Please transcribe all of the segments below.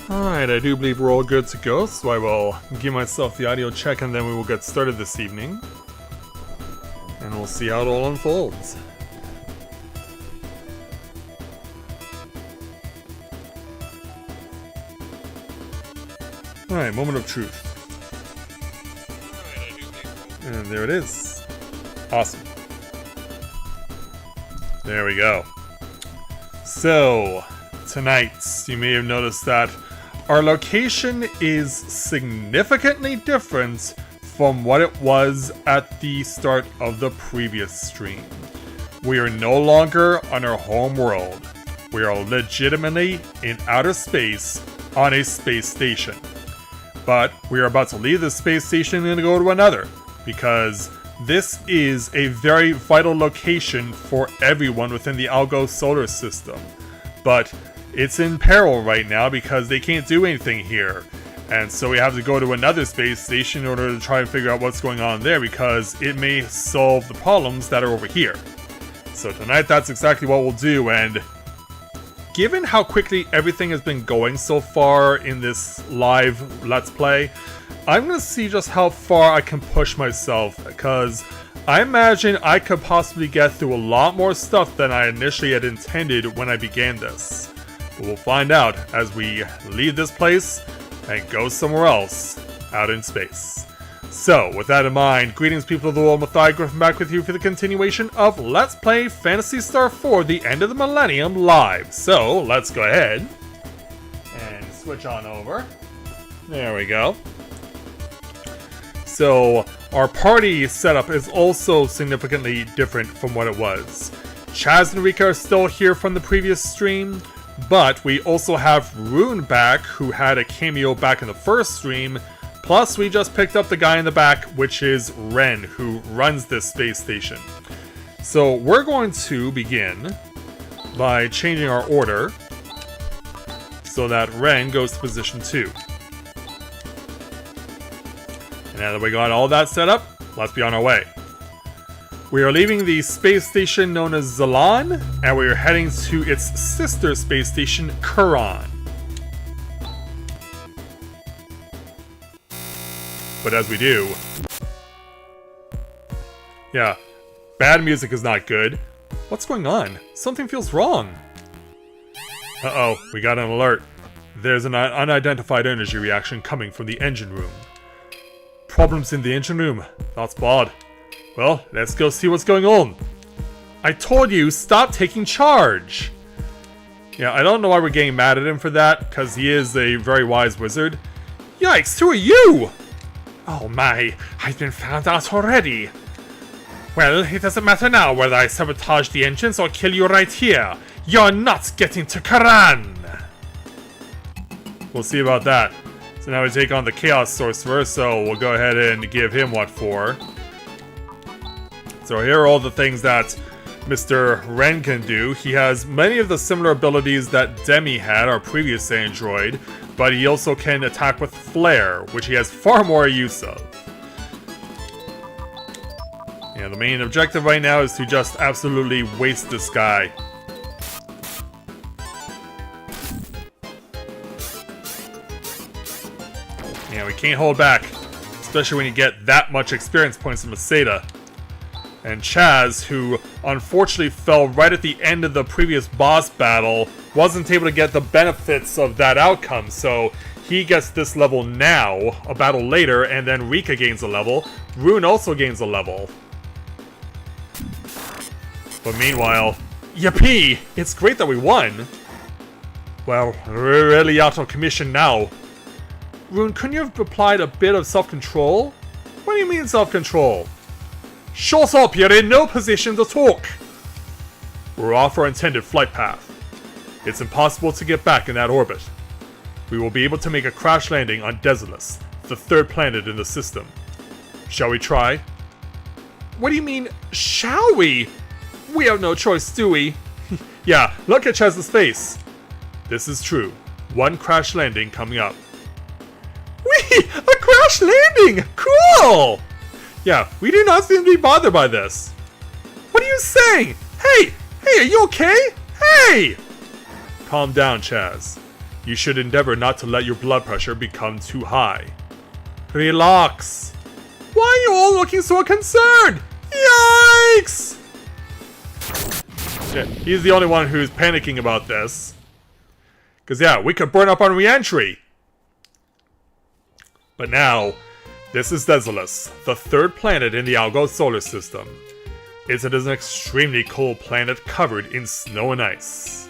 Alright, I do believe we're all good to go, so I will give myself the audio check and then we will get started this evening. And we'll see how it all unfolds. Alright, moment of truth. And there it is. Awesome. There we go. So, tonight, you may have noticed that our location is significantly different from what it was at the start of the previous stream. We are no longer on our home world. We are legitimately in outer space on a space station. But we are about to leave the space station and go to another, because this is a very vital location for everyone within the Algo solar system. But it's in peril right now because they can't do anything here. And so we have to go to another space station in order to try and figure out what's going on there, because it may solve the problems that are over here. So tonight, that's exactly what we'll do. And given how quickly everything has been going so far in this live Let's Play, I'm going to see just how far I can push myself, because I imagine I could possibly get through a lot more stuff than I initially had intended when I began this. But we'll find out as we leave this place and go somewhere else out in space. So, with that in mind, greetings people of the world, Mathai Griffin back with you for the continuation of Let's Play Phantasy Star 4, The End of the Millennium Live. So, let's go ahead and switch on over. There we go. So, our party setup is also significantly different from what it was. Chaz and Rika are still here from the previous stream, but we also have Rune back, who had a cameo back in the first stream, plus we just picked up the guy in the back, which is Ren, who runs this space station. So we're going to begin by changing our order so that Ren goes to position 2. And now that we got all that set up, let's be on our way. We are leaving the space station known as Zalan, and we are heading to its sister space station, Kuran. But as we do... Yeah, bad music is not good. What's going on? Something feels wrong. Uh-oh, we got an alert. There's an unidentified energy reaction coming from the engine room. Problems in the engine room. That's bad. Well, let's go see what's going on. I told you, stop taking charge. Yeah, I don't know why we're getting mad at him for that, because he is a very wise wizard. Yikes, who are you? Oh my, I've been found out already. Well, it doesn't matter now whether I sabotage the engines or kill you right here. You're not getting to Karan. We'll see about that. So now we take on the Chaos Sorcerer, so we'll go ahead and give him what for. So here are all the things that Mr. Ren can do. He has many of the similar abilities that Demi had, our previous android, but he also can attack with Flare, which he has far more use of. Yeah, the main objective right now is to just absolutely waste this guy. Yeah, we can't hold back, especially when you get that much experience points from Maseda. And Chaz, who unfortunately fell right at the end of the previous boss battle, wasn't able to get the benefits of that outcome, so he gets this level now, a battle later, and then Rika gains a level. Rune also gains a level. But meanwhile, yippee! It's great that we won! Well, we're really out of commission now. Rune, couldn't you have applied a bit of self-control? What do you mean self-control? Shut up, you're in no position to talk! We're off our intended flight path. It's impossible to get back in that orbit. We will be able to make a crash landing on Desolus, the third planet in the system. Shall we try? What do you mean, shall we? We have no choice, do we? Yeah, look at Chaz's face. This is true. One crash landing coming up. Whee! A crash landing! Cool! Yeah, we do not seem to be bothered by this. What are you saying? Hey! Hey, are you okay? Hey! Calm down, Chaz. You should endeavor not to let your blood pressure become too high. Relax. Why are you all looking so concerned? Yikes! Yeah, he's the only one who's panicking about this. Because yeah, we could burn up on re-entry. But now, this is Desolus, the third planet in the Algol solar system. It is an extremely cold planet covered in snow and ice.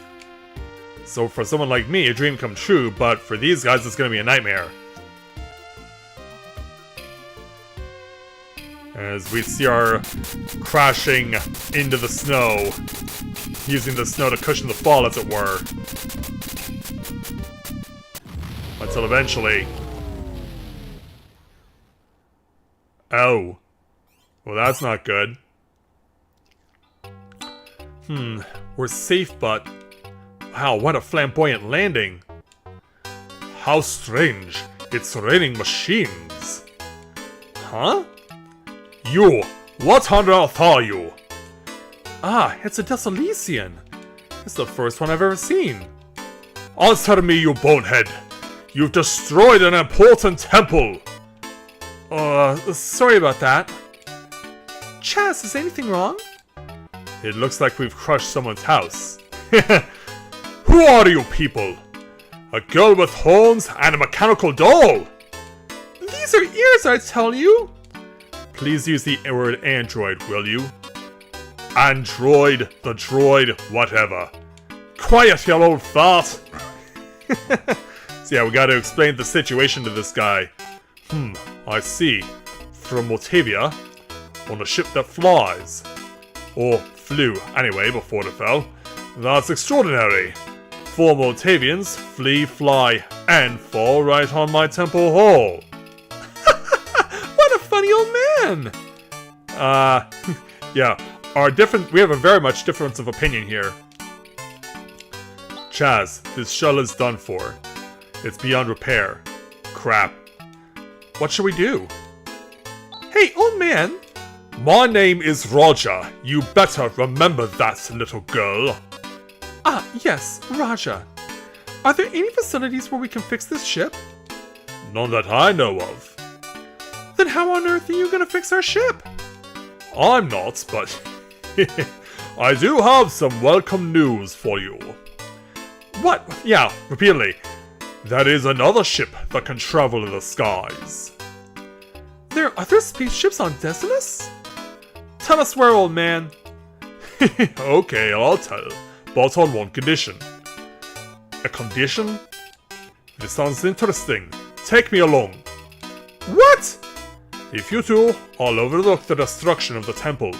So for someone like me, a dream come true, but for these guys, it's going to be a nightmare. As we see our crashing into the snow, using the snow to cushion the fall, as it were. Until eventually... Oh. Well, that's not good. We're safe, but... Wow, what a flamboyant landing. How strange. It's raining machines. Huh? You! What on earth are you? Ah, it's a Desolesian. It's the first one I've ever seen. Answer me, you bonehead. You've destroyed an important temple. Sorry about that. Chaz, is anything wrong? It looks like we've crushed someone's house. Who are you people? A girl with horns and a mechanical doll? These are ears, I tell you. Please use the word android, will you? Android, the droid, whatever. Quiet, you old fart! So yeah, we gotta explain the situation to this guy. I see. From Motavia, on a ship that flies. Or flew, anyway, before it fell. That's extraordinary. 4 Motavians flee, fly, and fall right on my temple hall. What a funny old man! Yeah, we have a very much difference of opinion here. Chaz, this shell is done for. It's beyond repair. Crap. What should we do? Hey, old man! My name is Roger. You better remember that, little girl. Ah, yes, Raja. Are there any facilities where we can fix this ship? None that I know of. Then how on earth are you gonna fix our ship? I'm not, but I do have some welcome news for you. What? Yeah, repeatedly. That is another ship that can travel in the skies. There are other spaceships on Desolus? Tell us where, old man. Okay, I'll tell. But on one condition. A condition? This sounds interesting. Take me along. What? If you two, I'll overlook the destruction of the temple.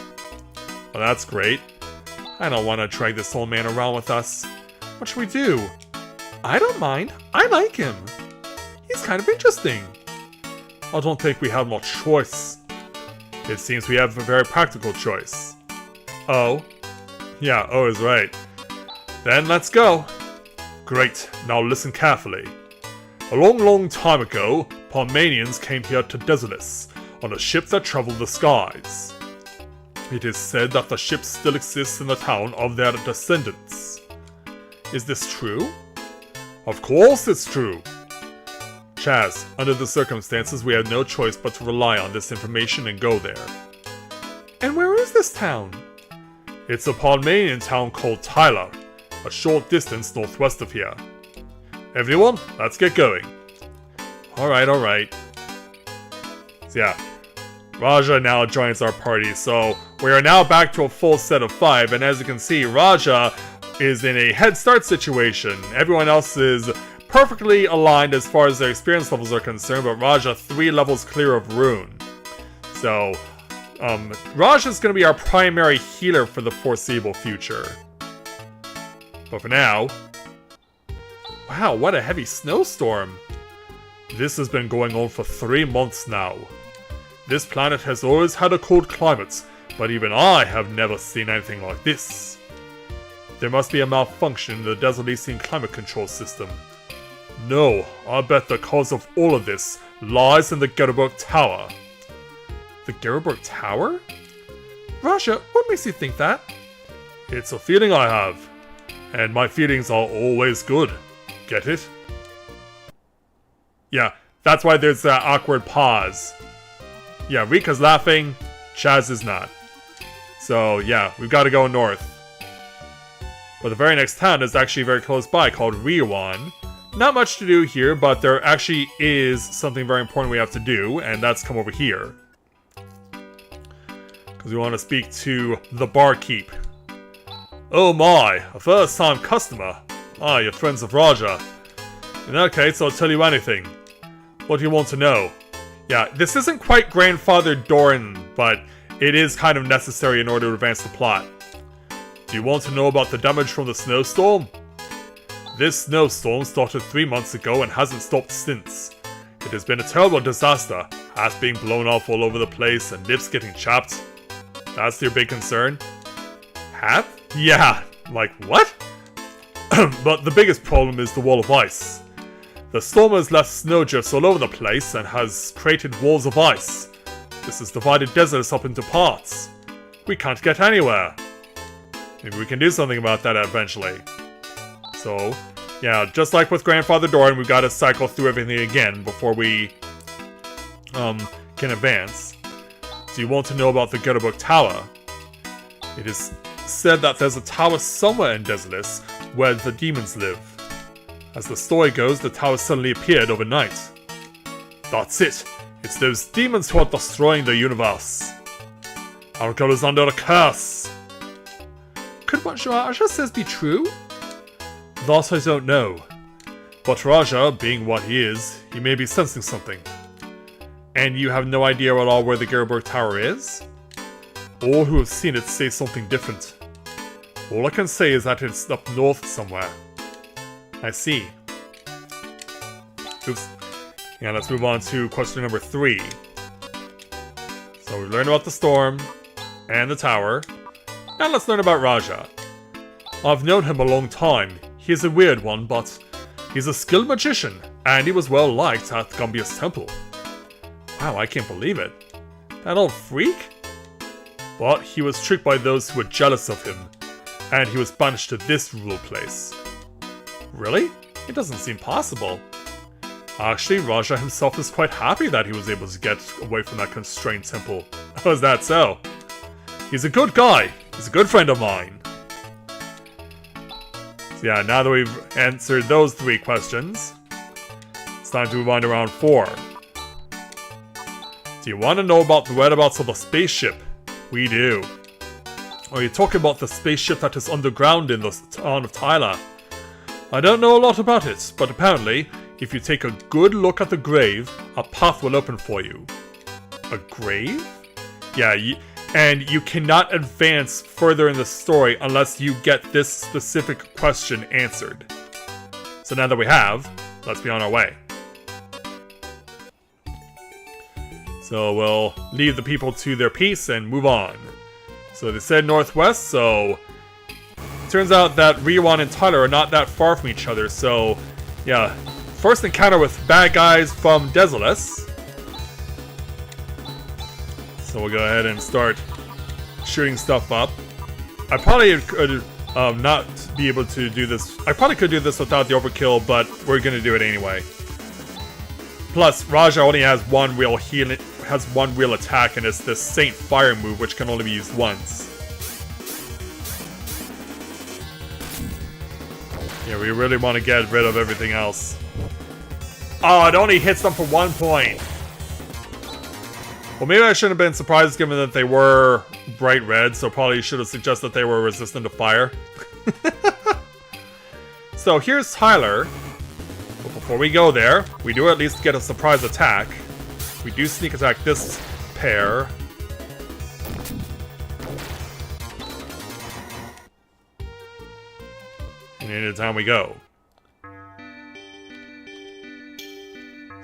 Well, that's great. I don't want to drag this old man around with us. What should we do? I don't mind. I like him. He's kind of interesting. I don't think we have much choice. It seems we have a very practical choice. Oh? Yeah, O is right. Then let's go. Great, now listen carefully. A long time ago, Parmanians came here to Desolus on a ship that traveled the skies. It is said that the ship still exists in the town of their descendants. Is this true? Of course it's true. Chaz, under the circumstances, we have no choice but to rely on this information and go there. And where is this town? It's a Palmanian town called Tyler, a short distance northwest of here. Everyone, let's get going. Alright. So yeah, Raja now joins our party, so we are now back to a full set of 5, and as you can see, Raja is in a head start situation. Everyone else is perfectly aligned as far as their experience levels are concerned, but Raja 3 levels clear of Rune. So, Raja is going to be our primary healer for the foreseeable future. But for now... Wow, what a heavy snowstorm! This has been going on for 3 months now. This planet has always had a cold climate, but even I have never seen anything like this. There must be a malfunction in the Desolesian climate control system. No, I bet the cause of all of this lies in the Gettysburg Tower. The Gettysburg Tower? Raja, what makes you think that? It's a feeling I have. And my feelings are always good. Get it? Yeah, that's why there's that awkward pause. Yeah, Rika's laughing, Chaz is not. So yeah, we've got to go north. But the very next town is actually very close by, called Riwan. Not much to do here, but there actually is something very important we have to do, and that's come over here. Because we want to speak to the barkeep. Oh my, a first-time customer. Ah, you're friends of Raja. In that case, I'll tell you anything. What do you want to know? Yeah, this isn't quite Grandfather Doran, but it is kind of necessary in order to advance the plot. Do you want to know about the damage from the snowstorm? This snowstorm started 3 months ago and hasn't stopped since. It has been a terrible disaster. Hats being blown off all over the place and nips getting chapped. That's your big concern? Hat? Yeah, like what? But the biggest problem is the wall of ice. The storm has left snowdrifts all over the place and has created walls of ice. This has divided deserts up into parts. We can't get anywhere. Maybe we can do something about that eventually. So, yeah, just like with Grandfather Doran, we've got to cycle through everything again before we can advance. Do you want to know about the Göteborg Tower? It is said that there's a tower somewhere in Desolus where the demons live. As the story goes, the tower suddenly appeared overnight. That's it! It's those demons who are destroying the universe. Our girl is under a curse! Could what Raja says be true? That I don't know. But Raja, being what he is, he may be sensing something. And you have no idea at all where the Göteborg Tower is? All who have seen it say something different. All I can say is that it's up north somewhere. I see. Oops. Yeah, let's move on to question number 3. So we learned about the storm and the tower. Now let's learn about Raja. I've known him a long time. He is a weird one, but he's a skilled magician, and he was well liked at Gambia's temple. Wow, I can't believe it. That old freak? But he was tricked by those who were jealous of him, and he was banished to this rural place. Really? It doesn't seem possible. Actually, Raja himself is quite happy that he was able to get away from that constrained temple. How is that so? He's a good guy. He's a good friend of mine. So yeah, now that we've answered those 3 questions, it's time to move on to round 4. Do you want to know about the whereabouts of the spaceship? We do. Are you talking about the spaceship that is underground in the town of Tyler? I don't know a lot about it, but apparently, if you take a good look at the grave, a path will open for you. A grave? Yeah, and you cannot advance further in the story unless you get this specific question answered. So now that we have, let's be on our way. So we'll leave the people to their peace and move on. So they said northwest, so turns out that Riwan and Tyler are not that far from each other, so yeah. First encounter with bad guys from Desolus. So we'll go ahead and start shooting stuff up. I probably could not be able to do this. I probably could do this without the overkill, but we're gonna do it anyway. Plus, Raja only has one real healing, has one real attack, and it's the Saint Fire move, which can only be used once. Yeah, we really want to get rid of everything else. Oh, it only hits them for 1 point. Well, maybe I shouldn't have been surprised given that they were bright red, so probably should have suggested they were resistant to fire. So here's Tyler. But before we go there, we do at least get a surprise attack. We do sneak attack this pair. And into town we go.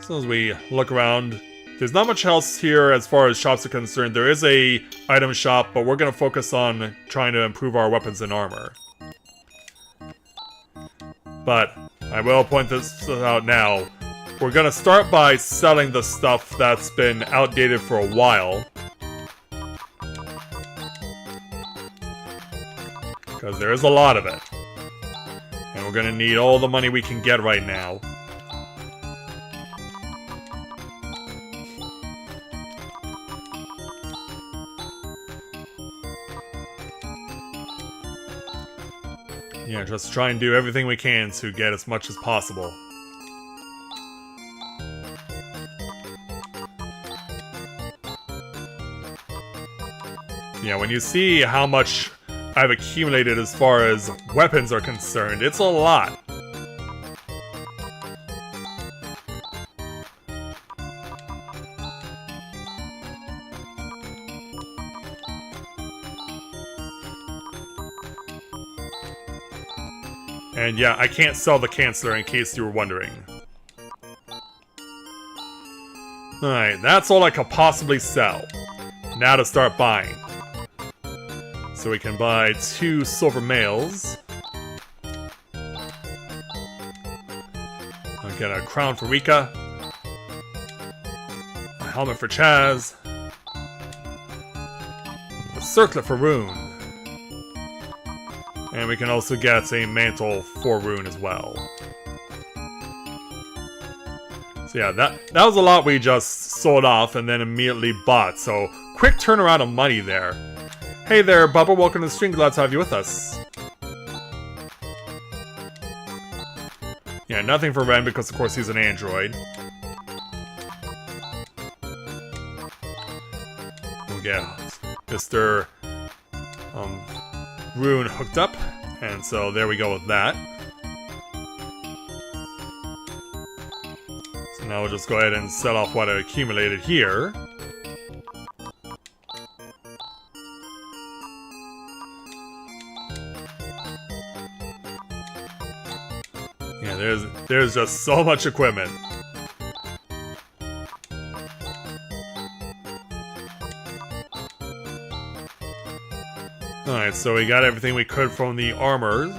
So as we look around, there's not much else here as far as shops are concerned. There is a item shop, but we're going to focus on trying to improve our weapons and armor. But I will point this out now. We're going to start by selling the stuff that's been outdated for a while. Because there is a lot of it. And we're going to need all the money we can get right now. Yeah, just try and do everything we can to get as much as possible. Yeah, when you see how much I've accumulated as far as weapons are concerned, it's a lot. And yeah, I can't sell the Canceller in case you were wondering. Alright, that's all I could possibly sell. Now to start buying. So we can buy 2 silver mails. I'll get a crown for Rika. A helmet for Chaz. A circlet for Rune. And we can also get a mantle for Rune as well. So yeah, that was a lot we just sold off and then immediately bought. So quick turnaround of money there. Hey there, Bubba. Welcome to the stream. Glad to have you with us. Yeah, nothing for Ren because of course he's an android. We'll get Mr. Rune hooked up, and so there we go with that. So now we'll just go ahead and set off what I accumulated here. Yeah, there's just so much equipment. Alright, so we got everything we could from the armors.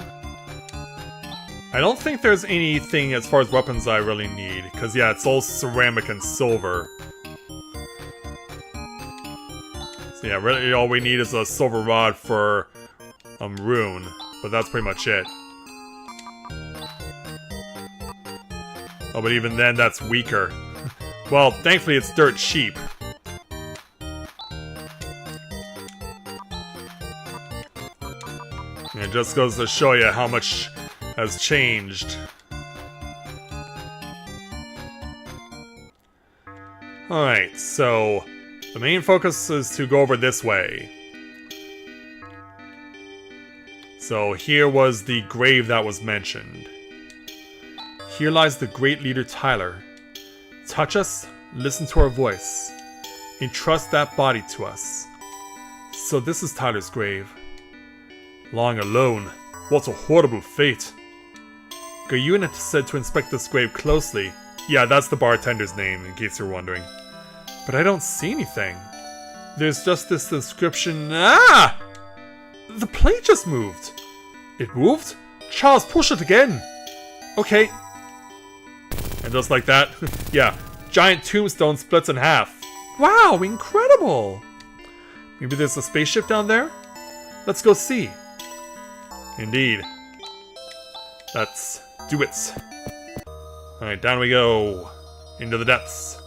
I don't think there's anything as far as weapons I really need, because yeah, it's all ceramic and silver. So yeah, really all we need is a silver rod for Rune, but that's pretty much it. Oh, but even then, that's weaker. Well, thankfully it's dirt cheap. It just goes to show you how much has changed. Alright, so the main focus is to go over this way. So here was the grave that was mentioned. Here lies the great leader Tyler. Touch us, listen to our voice. Entrust that body to us. So this is Tyler's grave. Lying alone. What a horrible fate. Gayuna said to inspect this grave closely. Yeah, that's the bartender's name, in case you're wondering. But I don't see anything. There's just this inscription. Ah! The plate just moved. It moved? Charles, push it again. Okay. And just like that, yeah, giant tombstone splits in half. Wow, incredible! Maybe there's a spaceship down there? Let's go see. Indeed. Let's do it. Alright, down we go. Into the depths.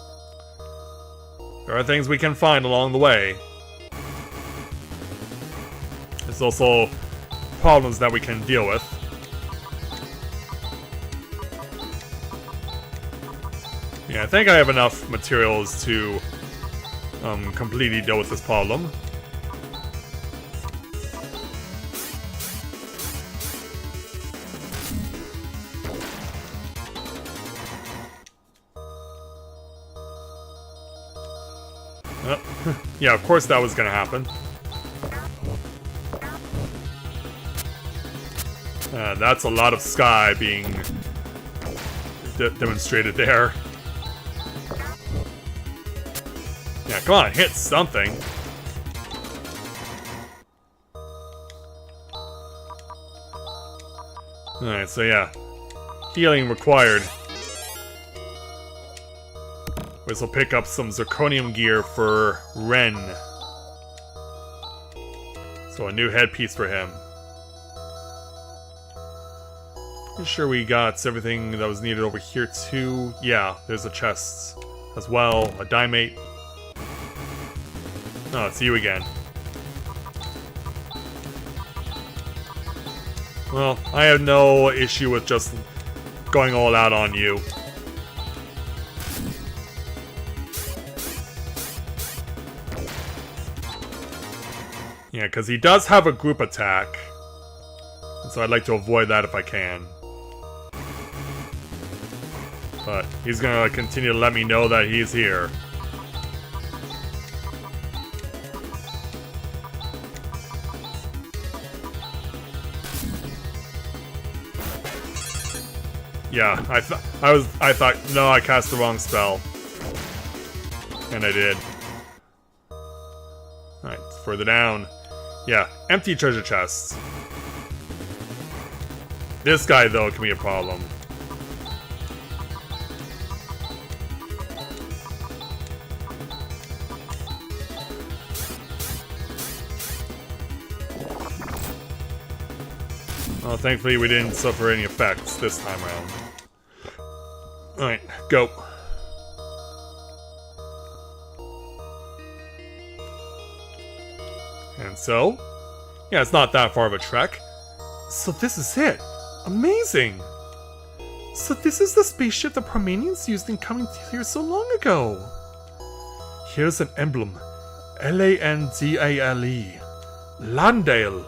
There are things we can find along the way. There's also problems that we can deal with. Yeah, I think I have enough materials to completely deal with this problem. Yeah, of course that was gonna happen. That's a lot of sky being demonstrated there. Yeah, come on, hit something. Alright, so yeah. Healing required. This will pick up some zirconium gear for Ren. So a new headpiece for him. Pretty sure we got everything that was needed over here too. Yeah, there's a chest as well, a diamate. Oh, it's you again. Well, I have no issue with just going all out on you. Yeah, because he does have a group attack. And so I'd like to avoid that if I can. But he's gonna continue to let me know that he's here. Yeah, I thought, no, I cast the wrong spell. And I did. Alright, further down. Yeah, empty treasure chests. This guy, though, can be a problem. Well, thankfully we didn't suffer any effects this time around. Alright, go. And so? Yeah, it's not that far of a trek. So this is it. Amazing! So this is the spaceship the Parmenians used in coming here so long ago. Here's an emblem. Landale. Landale.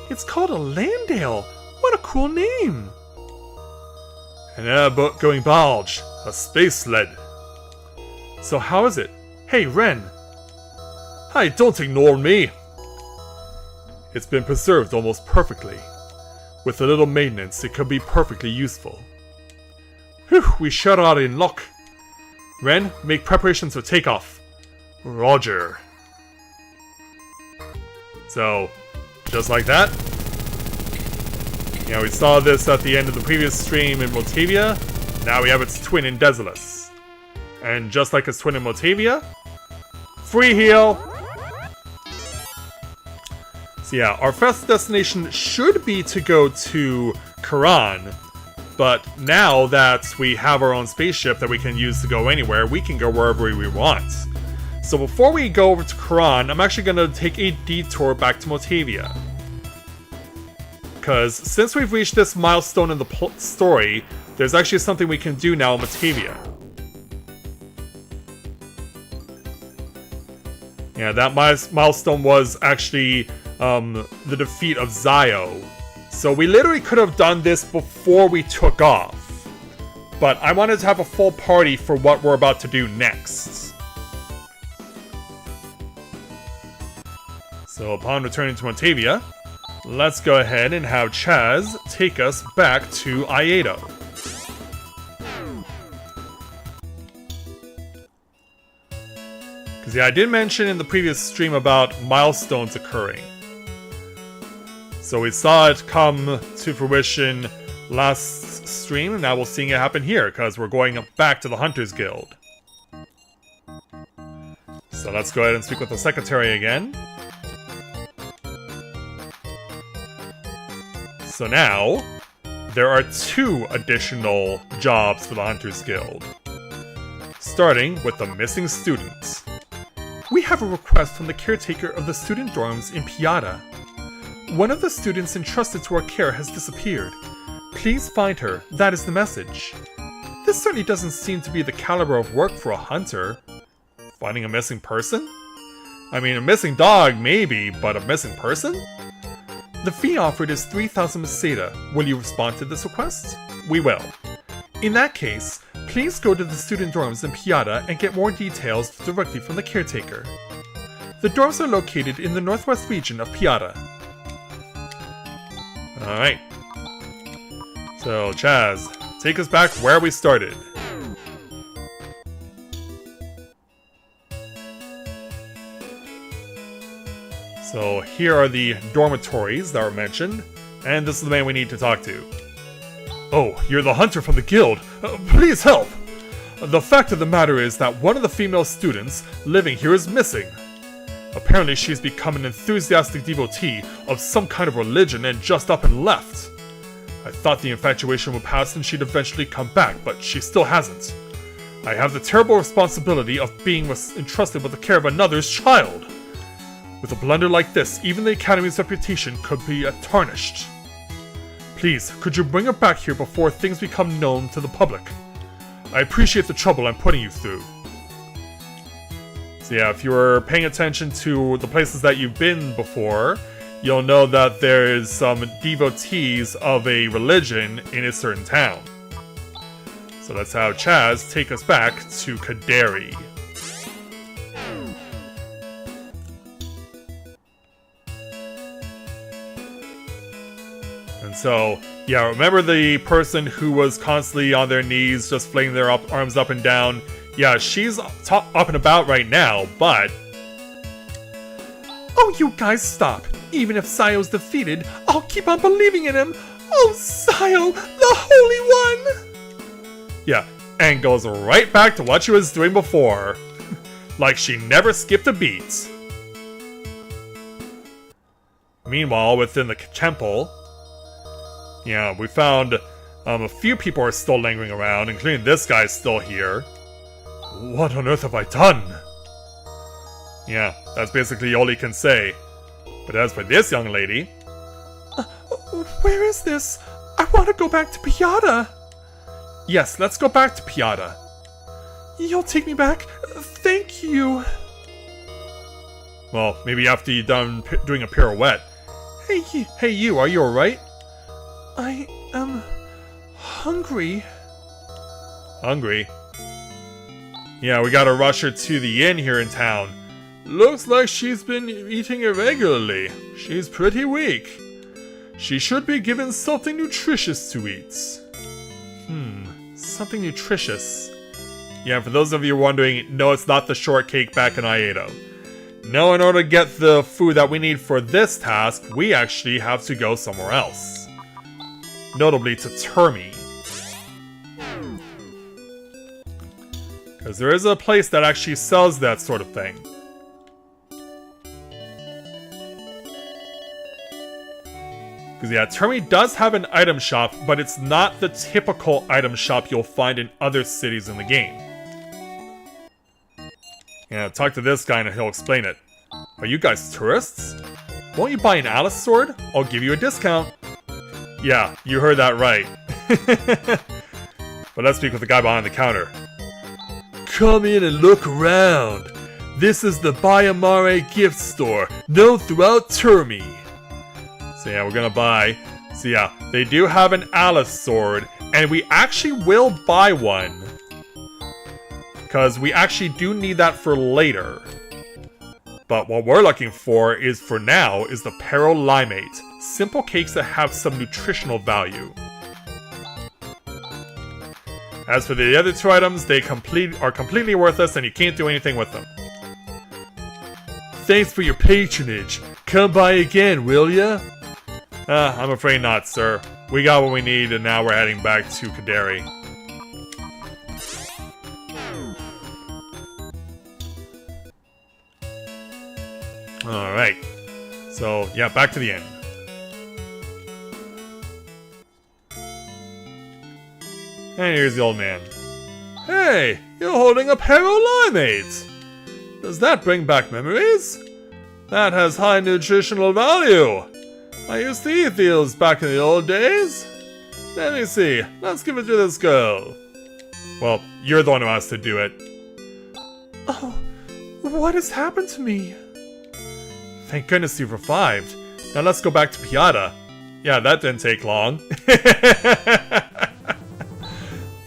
It's called a Landale. What a cool name. An airboat going barge. A space sled. So how is it? Hey, Ren. Hi, don't ignore me. It's been preserved almost perfectly. With a little maintenance, it could be perfectly useful. Whew, we sure are in luck. Ren, make preparations for takeoff. Roger. So, just like that. Yeah, we saw this at the end of the previous stream in Motavia. Now we have its twin in Desolus. And just like its twin in Motavia, free heal! So yeah, our first destination should be to go to Karan. But now that we have our own spaceship that we can use to go anywhere, we can go wherever we want. So before we go over to Karan, I'm actually going to take a detour back to Motavia. Because since we've reached this milestone in the story, there's actually something we can do now in Motavia. Yeah, that milestone was actually the defeat of Zio. So we literally could have done this before we took off. But I wanted to have a full party for what we're about to do next. So upon returning to Motavia, let's go ahead and have Chaz take us back to Iedo. Because yeah, I did mention in the previous stream about milestones occurring. So we saw it come to fruition last stream, and now we're seeing it happen here, because we're going back to the Hunters Guild. So let's go ahead and speak with the secretary again. So now, there are 2 additional jobs for the Hunters Guild. Starting with the missing students. We have a request from the caretaker of the student dorms in Piata. One of the students entrusted to our care has disappeared. Please find her, that is the message. This certainly doesn't seem to be the caliber of work for a hunter. Finding a missing person? I mean, a missing dog maybe, but a missing person? The fee offered is 3,000 Meseta. Will you respond to this request? We will. In that case, please go to the student dorms in Piata and get more details directly from the caretaker. The dorms are located in the northwest region of Piata. Alright. So, Chaz, take us back where we started. So here are the dormitories that were mentioned, and this is the man we need to talk to. Oh, you're the hunter from the guild. Please help! The fact of the matter is that one of the female students living here is missing. Apparently she's become an enthusiastic devotee of some kind of religion and just up and left. I thought the infatuation would pass and she'd eventually come back, but she still hasn't. I have the terrible responsibility of being entrusted with the care of another's child. With a blunder like this, even the Academy's reputation could be tarnished. Please, could you bring her back here before things become known to the public? I appreciate the trouble I'm putting you through. So yeah, if you were paying attention to the places that you've been before, you'll know that there is some devotees of a religion in a certain town. So that's how Chaz take us back to Kaderi. And so, yeah, remember the person who was constantly on their knees, just flinging their arms up and down? Yeah, she's up and about right now, but... Oh, you guys stop! Even if Sayo's defeated, I'll keep on believing in him! Oh, Sayo, the Holy One! Yeah, and goes right back to what she was doing before. Like she never skipped a beat. Meanwhile, within the temple... Yeah, we found a few people are still lingering around, including this guy's still here. What on earth have I done? Yeah, that's basically all he can say. But as for this young lady... where is this? I want to go back to Piata. Yes, let's go back to Piata. You'll take me back? Thank you. Well, maybe after you're done doing a pirouette. Hey you, are you alright? I am hungry. Hungry? Yeah, we gotta rush her to the inn here in town. Looks like she's been eating irregularly. She's pretty weak. She should be given something nutritious to eat. Something nutritious. Yeah, for those of you wondering, no, it's not the shortcake back in Iedo. No, in order to get the food that we need for this task, we actually have to go somewhere else. Notably to Termi. Because there is a place that actually sells that sort of thing. Because yeah, Termi does have an item shop, but it's not the typical item shop you'll find in other cities in the game. Yeah, talk to this guy and he'll explain it. Are you guys tourists? Won't you buy an Alice sword? I'll give you a discount. Yeah, you heard that right. But let's speak with the guy behind the counter. Come in and look around. This is the Bayamare gift store, known throughout Termi. So yeah, we're gonna buy. So yeah, they do have an Alice sword, and we actually will buy one. Because we actually do need that for later. But what we're looking for is, for now, is the Pero Limate. Simple cakes that have some nutritional value. As for the other two items, they are completely worthless and you can't do anything with them. Thanks for your patronage. Come by again, will ya? I'm afraid not, sir. We got what we need and now we're heading back to Kaderi. Alright. So, yeah, back to the inn. And here's the old man. Hey, you're holding a Pero Limate! Does that bring back memories? That has high nutritional value! I used to eat these back in the old days. Let me see, let's give it to this girl. Well, you're the one who has to do it. Oh, what has happened to me? Thank goodness you've revived. Now let's go back to Piata. Yeah, that didn't take long.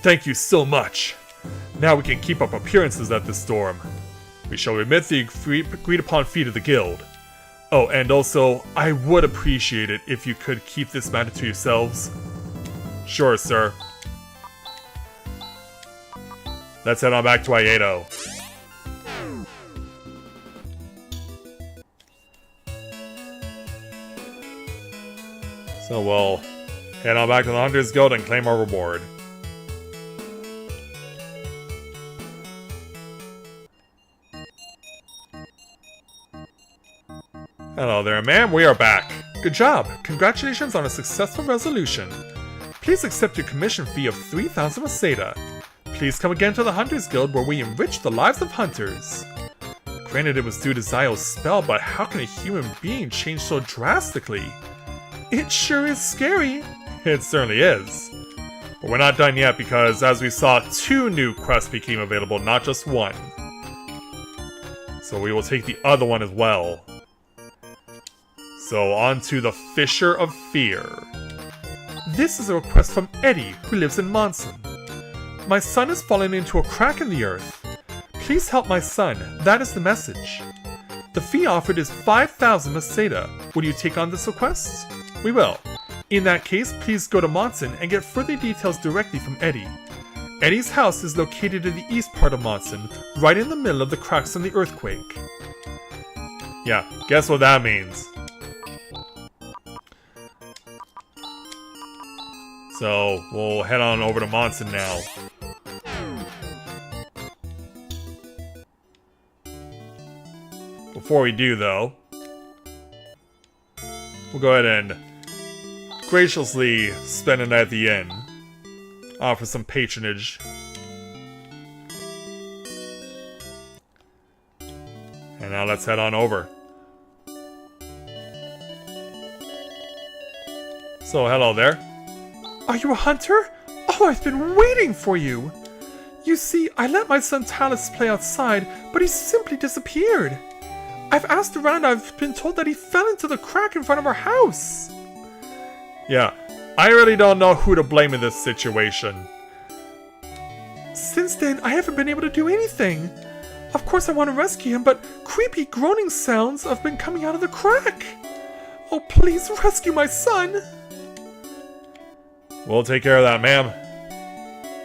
Thank you so much. Now we can keep up appearances at this storm. We shall remit the agreed upon fee to the guild. Oh, and also, I would appreciate it if you could keep this matter to yourselves. Sure, sir. Let's head on back to Iedo. So we'll head on back to the Hunter's Guild and claim our reward. Hello there, ma'am. We are back. Good job. Congratulations on a successful resolution. Please accept your commission fee of 3,000 Maseda. Please come again to the Hunters Guild where we enrich the lives of hunters. Granted it was due to Zayo's spell, but how can a human being change so drastically? It sure is scary. It certainly is. But we're not done yet because, as we saw, 2 new quests became available, not just 1. So we will take the other one as well. So on to the Fisher of Fear. This is a request from Eddie, who lives in Monson. My son has fallen into a crack in the earth. Please help my son. That is the message. The fee offered is 5,000 Maseda. Will you take on this request? We will. In that case, please go to Monson and get further details directly from Eddie. Eddie's house is located in the east part of Monson, right in the middle of the cracks from the earthquake. Yeah, guess what that means. So, we'll head on over to Monson now. Before we do, though, we'll go ahead and graciously spend a night at the inn. Offer some patronage. And now let's head on over. So, hello there. Are you a hunter? Oh, I've been waiting for you! You see, I let my son Talus play outside, but he simply disappeared. I've asked around, I've been told that he fell into the crack in front of our house. Yeah, I really don't know who to blame in this situation. Since then, I haven't been able to do anything. Of course I want to rescue him, but creepy groaning sounds have been coming out of the crack. Oh, please rescue my son. We'll take care of that, ma'am.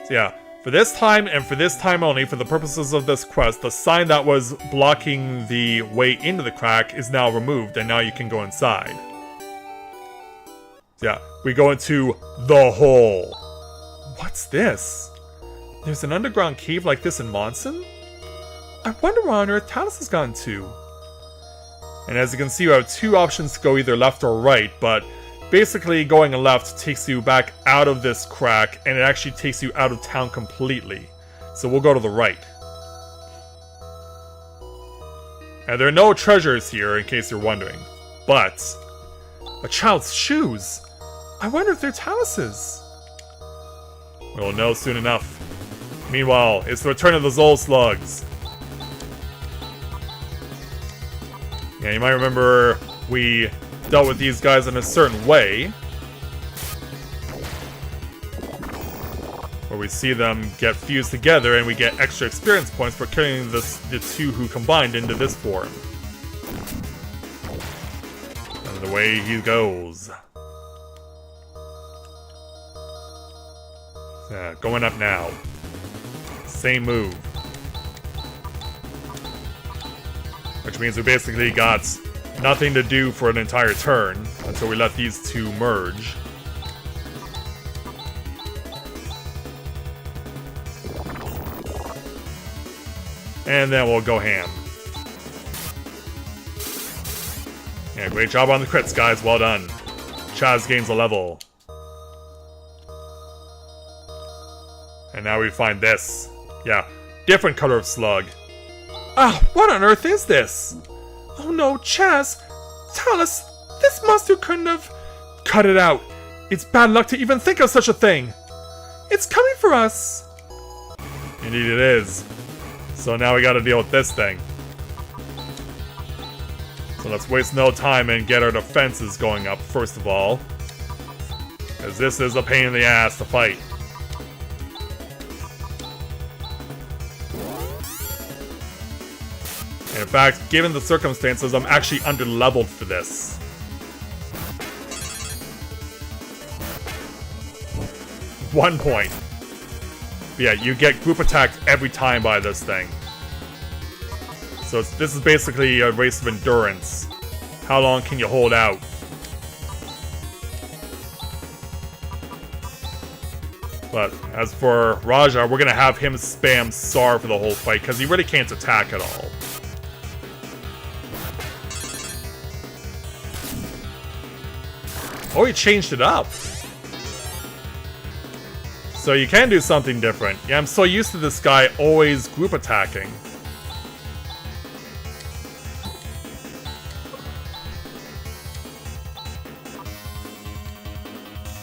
So yeah, for this time and for this time only, for the purposes of this quest, the sign that was blocking the way into the crack is now removed, and now you can go inside. So yeah, we go into the hole. What's this? There's an underground cave like this in Monson? I wonder where on earth Talus has gone to. And as you can see, you have 2 options to go either left or right, but basically going left takes you back out of this crack, and it actually takes you out of town completely. So we'll go to the right. And there are no treasures here, in case you're wondering. But a child's shoes! I wonder if they're Talus's. We'll know soon enough. Meanwhile, it's the return of the Zol slugs. Yeah, you might remember we dealt with these guys in a certain way, where we see them get fused together and we get extra experience points for killing the 2 who combined into this form. And away he goes. Yeah, going up now. Same move. Which means we basically got nothing to do for an entire turn until we let these 2 merge. And then we'll go ham. Yeah, great job on the crits, guys. Well done. Chaz gains a level. And now we find this. Yeah, different color of slug. Ah, what on earth is this? Oh no, Chaz! Talus, this monster couldn't have... Cut it out. It's bad luck to even think of such a thing. It's coming for us. Indeed it is. So now we gotta deal with this thing. So let's waste no time and get our defenses going up first of all. As this is a pain in the ass to fight. In fact, given the circumstances, I'm actually under-leveled for this. One point. But yeah, you get group attacked every time by this thing. So this is basically a race of endurance. How long can you hold out? But as for Raja, we're gonna have him spam SAR for the whole fight, because he really can't attack at all. Oh, he changed it up. So you can do something different. Yeah, I'm so used to this guy always group attacking.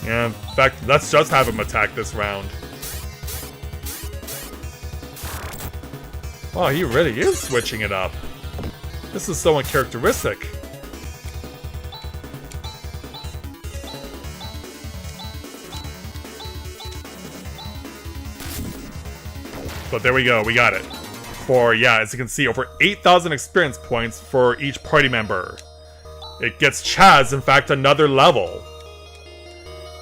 Yeah, in fact, let's just have him attack this round. Wow, he really is switching it up. This is so uncharacteristic. But there we go, we got it. For, yeah, as you can see, over 8,000 experience points for each party member. It gets Chaz, in fact, another level.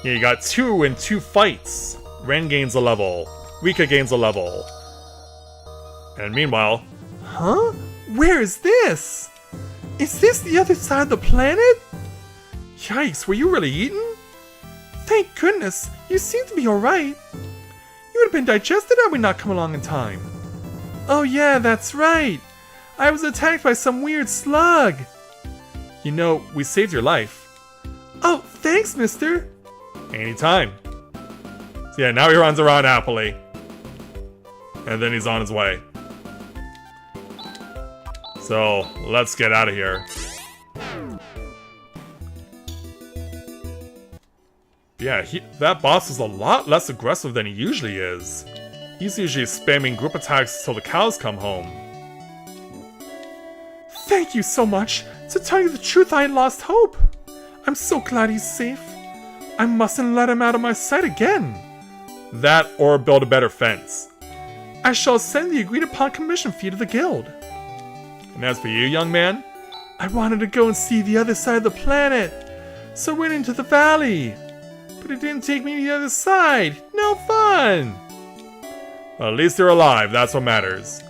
Yeah, you got 2 in 2 fights. Ren gains a level. Rika gains a level. And meanwhile... Huh? Where is this? Is this the other side of the planet? Yikes, were you really eaten? Thank goodness, you seem to be alright. You would have been digested had we not come along in time. Oh yeah, that's right. I was attacked by some weird slug. You know, we saved your life. Oh, thanks, mister. Anytime. So yeah, now he runs around happily. And then he's on his way. So, let's get out of here. Yeah, that boss is a lot less aggressive than he usually is. He's usually spamming group attacks till the cows come home. Thank you so much. To tell you the truth, I had lost hope. I'm so glad he's safe. I mustn't let him out of my sight again. That or build a better fence. I shall send the agreed upon commission fee to the guild. And as for you, young man? I wanted to go and see the other side of the planet, so I went into the valley. But it didn't take me to the other side. No fun! Well, at least you're alive, that's what matters.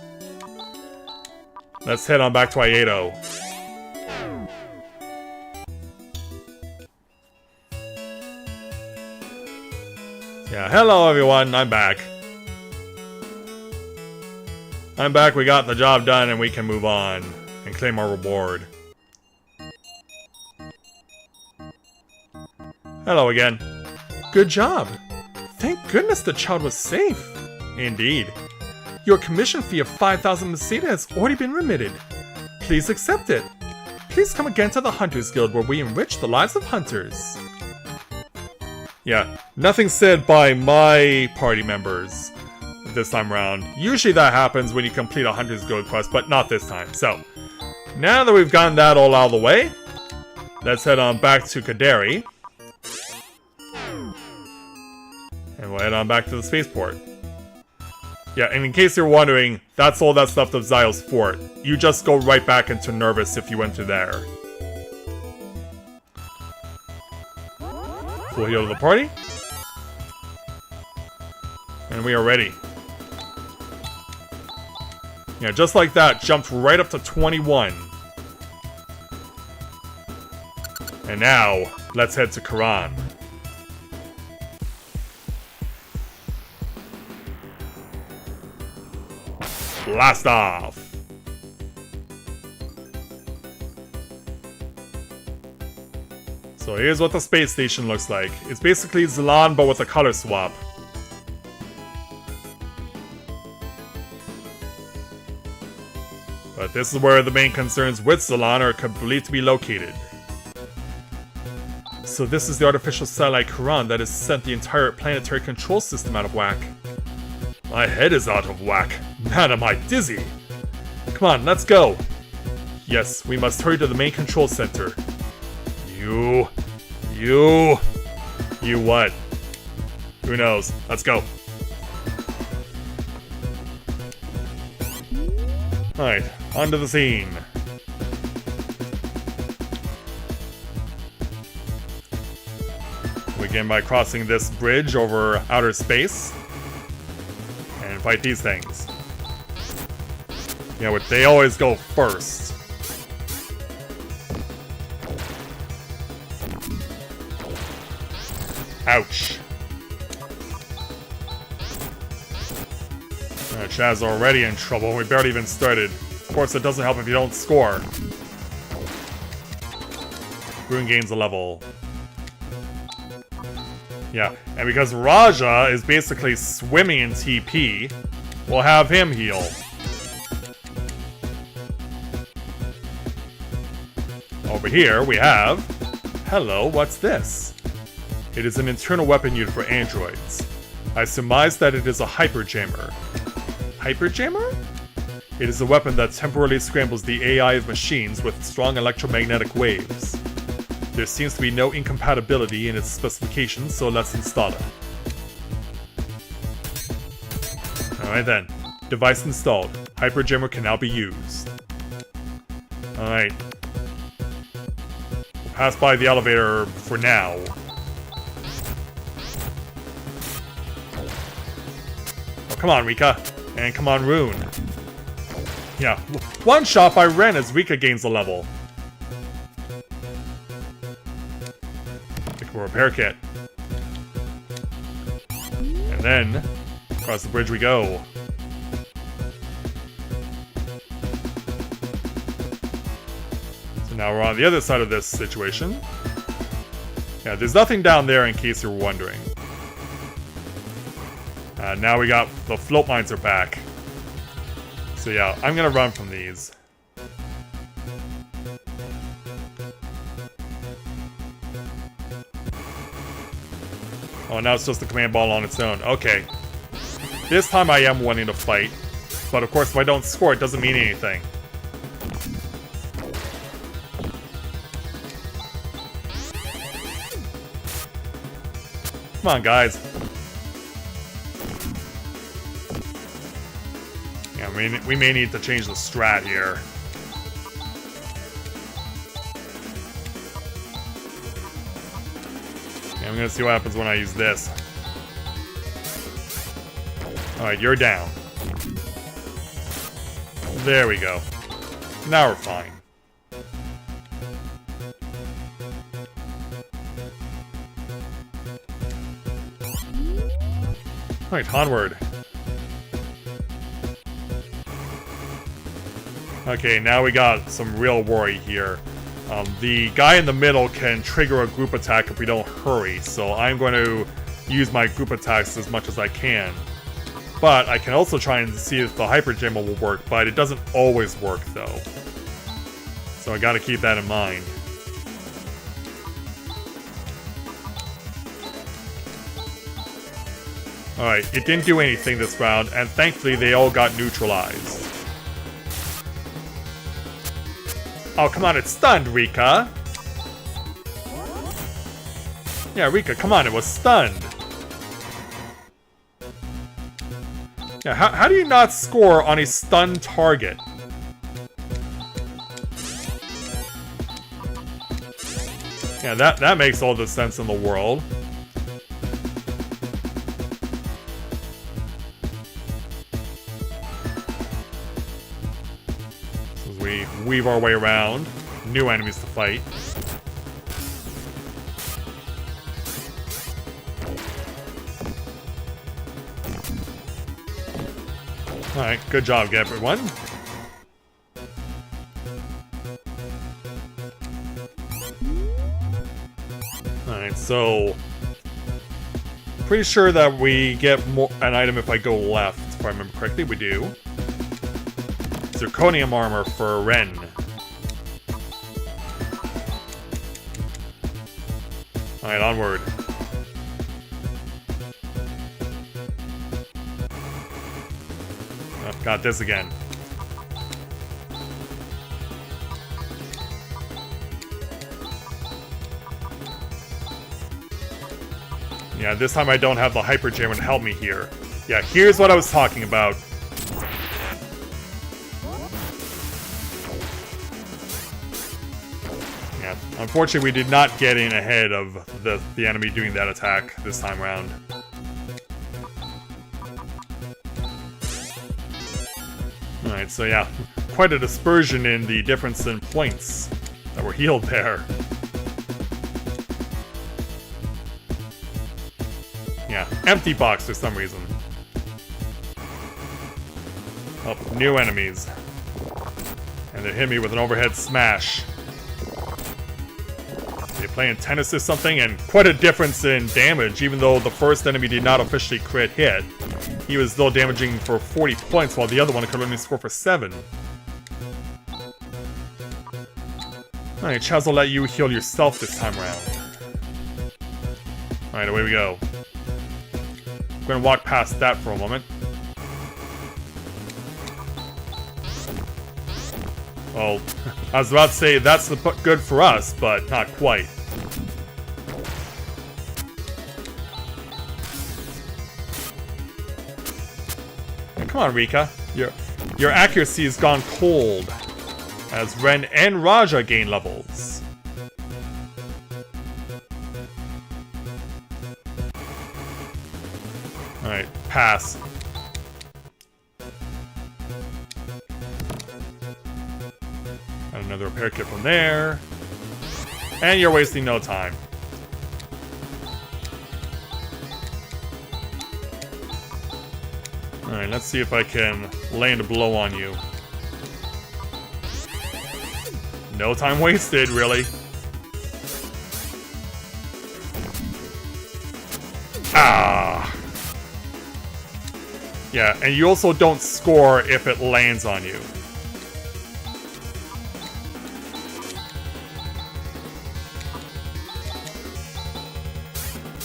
Let's head on back to Ieto. Yeah, hello everyone, I'm back. We got the job done and we can move on and claim our reward. Hello again. Good job. Thank goodness the child was safe. Indeed. Your commission fee of 5,000 Meseta has already been remitted. Please accept it. Please come again to the Hunters Guild where we enrich the lives of hunters. Yeah, nothing said by my party members this time around. Usually that happens when you complete a Hunters Guild quest, but not this time. So, now that we've gotten that all out of the way, let's head on back to Kaderi. And we'll head on back to the spaceport. Yeah, and in case you're wondering, that's all that's left of Zio's fort. You just go right back into Nervous if you went to there. Full heal to the party. And we are ready. Yeah, just like that, jumped right up to 21. And now, let's head to Karan. Blast off! So here's what the space station looks like. It's basically Zillan but with a color swap. But this is where the main concerns with Zillan are believed to be located. So this is the artificial satellite Karan that has sent the entire planetary control system out of whack. My head is out of whack. Man, am I dizzy. Come on, let's go. Yes, we must hurry to the main control center. You what? Who knows? Let's go. Alright, onto the scene. We begin by crossing this bridge over outer space. And fight these things. You know, they always go first. Ouch. Chaz already in trouble. We barely even started. Of course, it doesn't help if you don't score. Rune gains a level. Yeah, and because Raja is basically swimming in TP, we'll have him heal. Over here we have... Hello, what's this? It is an internal weapon unit for androids. I surmise that it is a hyperjammer. Hyperjammer? It is a weapon that temporarily scrambles the AI of machines with strong electromagnetic waves. There seems to be no incompatibility in its specifications, so let's install it. Alright then. Device installed. Hyperjammer can now be used. Alright. We'll pass by the elevator for now. Oh, come on, Rika. And come on, Rune. Yeah, one shot by Ren as Rika gains a level. Pick a repair kit. And then, across the bridge we go. So now we're on the other side of this situation. Yeah, there's nothing down there in case you're wondering. Now we got the float mines are back. So yeah, I'm gonna run from these. Oh, now it's just the command ball on its own. Okay. This time I am wanting to fight. But of course, if I don't score, it doesn't mean anything. Come on, guys. Yeah, we may need to change the strat here. Yeah, I'm gonna see what happens when I use this. Alright, you're down. There we go. Now we're fine. Alright, onward. Okay, now we got some real worry here. The guy in the middle can trigger a group attack if we don't hurry, so I'm going to use my group attacks as much as I can. But I can also try and see if the hyperjammer will work, but it doesn't always work though. So I gotta keep that in mind. Alright, it didn't do anything this round, and thankfully they all got neutralized. Oh, come on, it's stunned, Rika! Yeah, Rika, come on, it was stunned! Yeah, how do you not score on a stunned target? Yeah, that makes all the sense in the world. As we weave our way around, new enemies to fight. Alright, good job, everyone. Alright, so... pretty sure that we get an item if I go left, if I remember correctly. We do. Zirconium armor for Ren. Alright, onward. Oh, got this again. Yeah, this time I don't have the hyperjammer to help me here. Yeah, here's what I was talking about. Yeah, unfortunately we did not get in ahead of the enemy doing that attack this time around. Alright, so yeah, quite a dispersion in the difference in points that were healed there. Yeah, empty box for some reason. Oh, new enemies. And they hit me with an overhead smash. They playing tennis or something, and quite a difference in damage, even though the first enemy did not officially crit hit. He was still damaging for 40 points, while the other one could only score for 7. Alright, Chaz will let you heal yourself this time around. Alright, away we go. I'm gonna walk past that for a moment. Well, I was about to say that's good for us, but not quite. Come on, Rika. Your accuracy has gone cold as Ren and Raja gain levels. Alright, pass. Got another repair kit from there. And you're wasting no time. Alright, let's see if I can land a blow on you. No time wasted, really. Ah! Yeah, and you also don't score if it lands on you.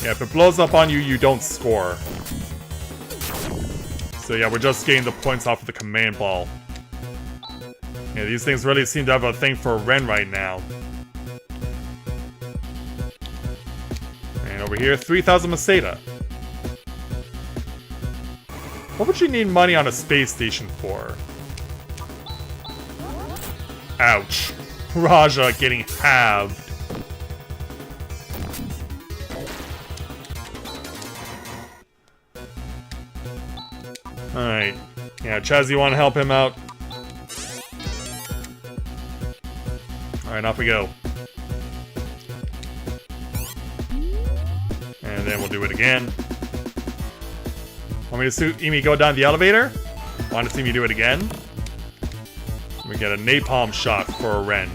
Yeah, if it blows up on you, you don't score. So yeah, we're just getting the points off of the command ball. Yeah, these things really seem to have a thing for Ren right now. And over here, 3,000 Maseda. What would you need money on a space station for? Ouch. Raja getting halved. Alright. Yeah, Chaz, you want to help him out? Alright, off we go. And then we'll do it again. Want me to see me go down the elevator? Want to see me do it again? We get a napalm shot for a Ren.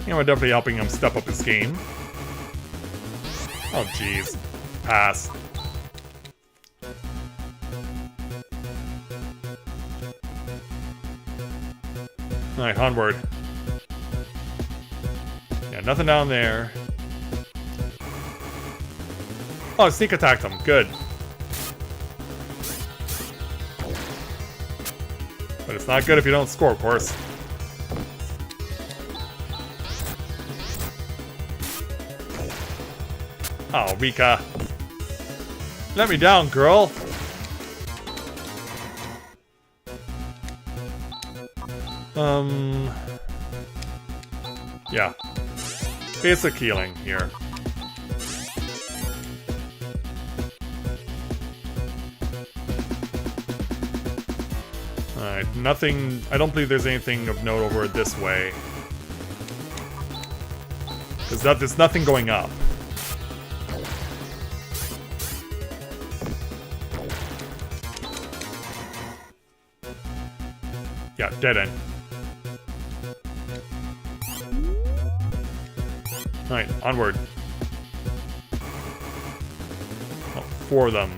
Yeah, we're definitely helping him step up his game. Oh, jeez. Pass. Alright, onward. Yeah, nothing down there. Oh, sneak attacked him. Good. But it's not good if you don't score, of course. Oh, Rika. Let me down, girl. Yeah. Basic healing here. Alright, nothing... I don't believe there's anything of note over this way. Because there's nothing going up. Yeah, dead end. Alright, onward. Oh, 4 of them.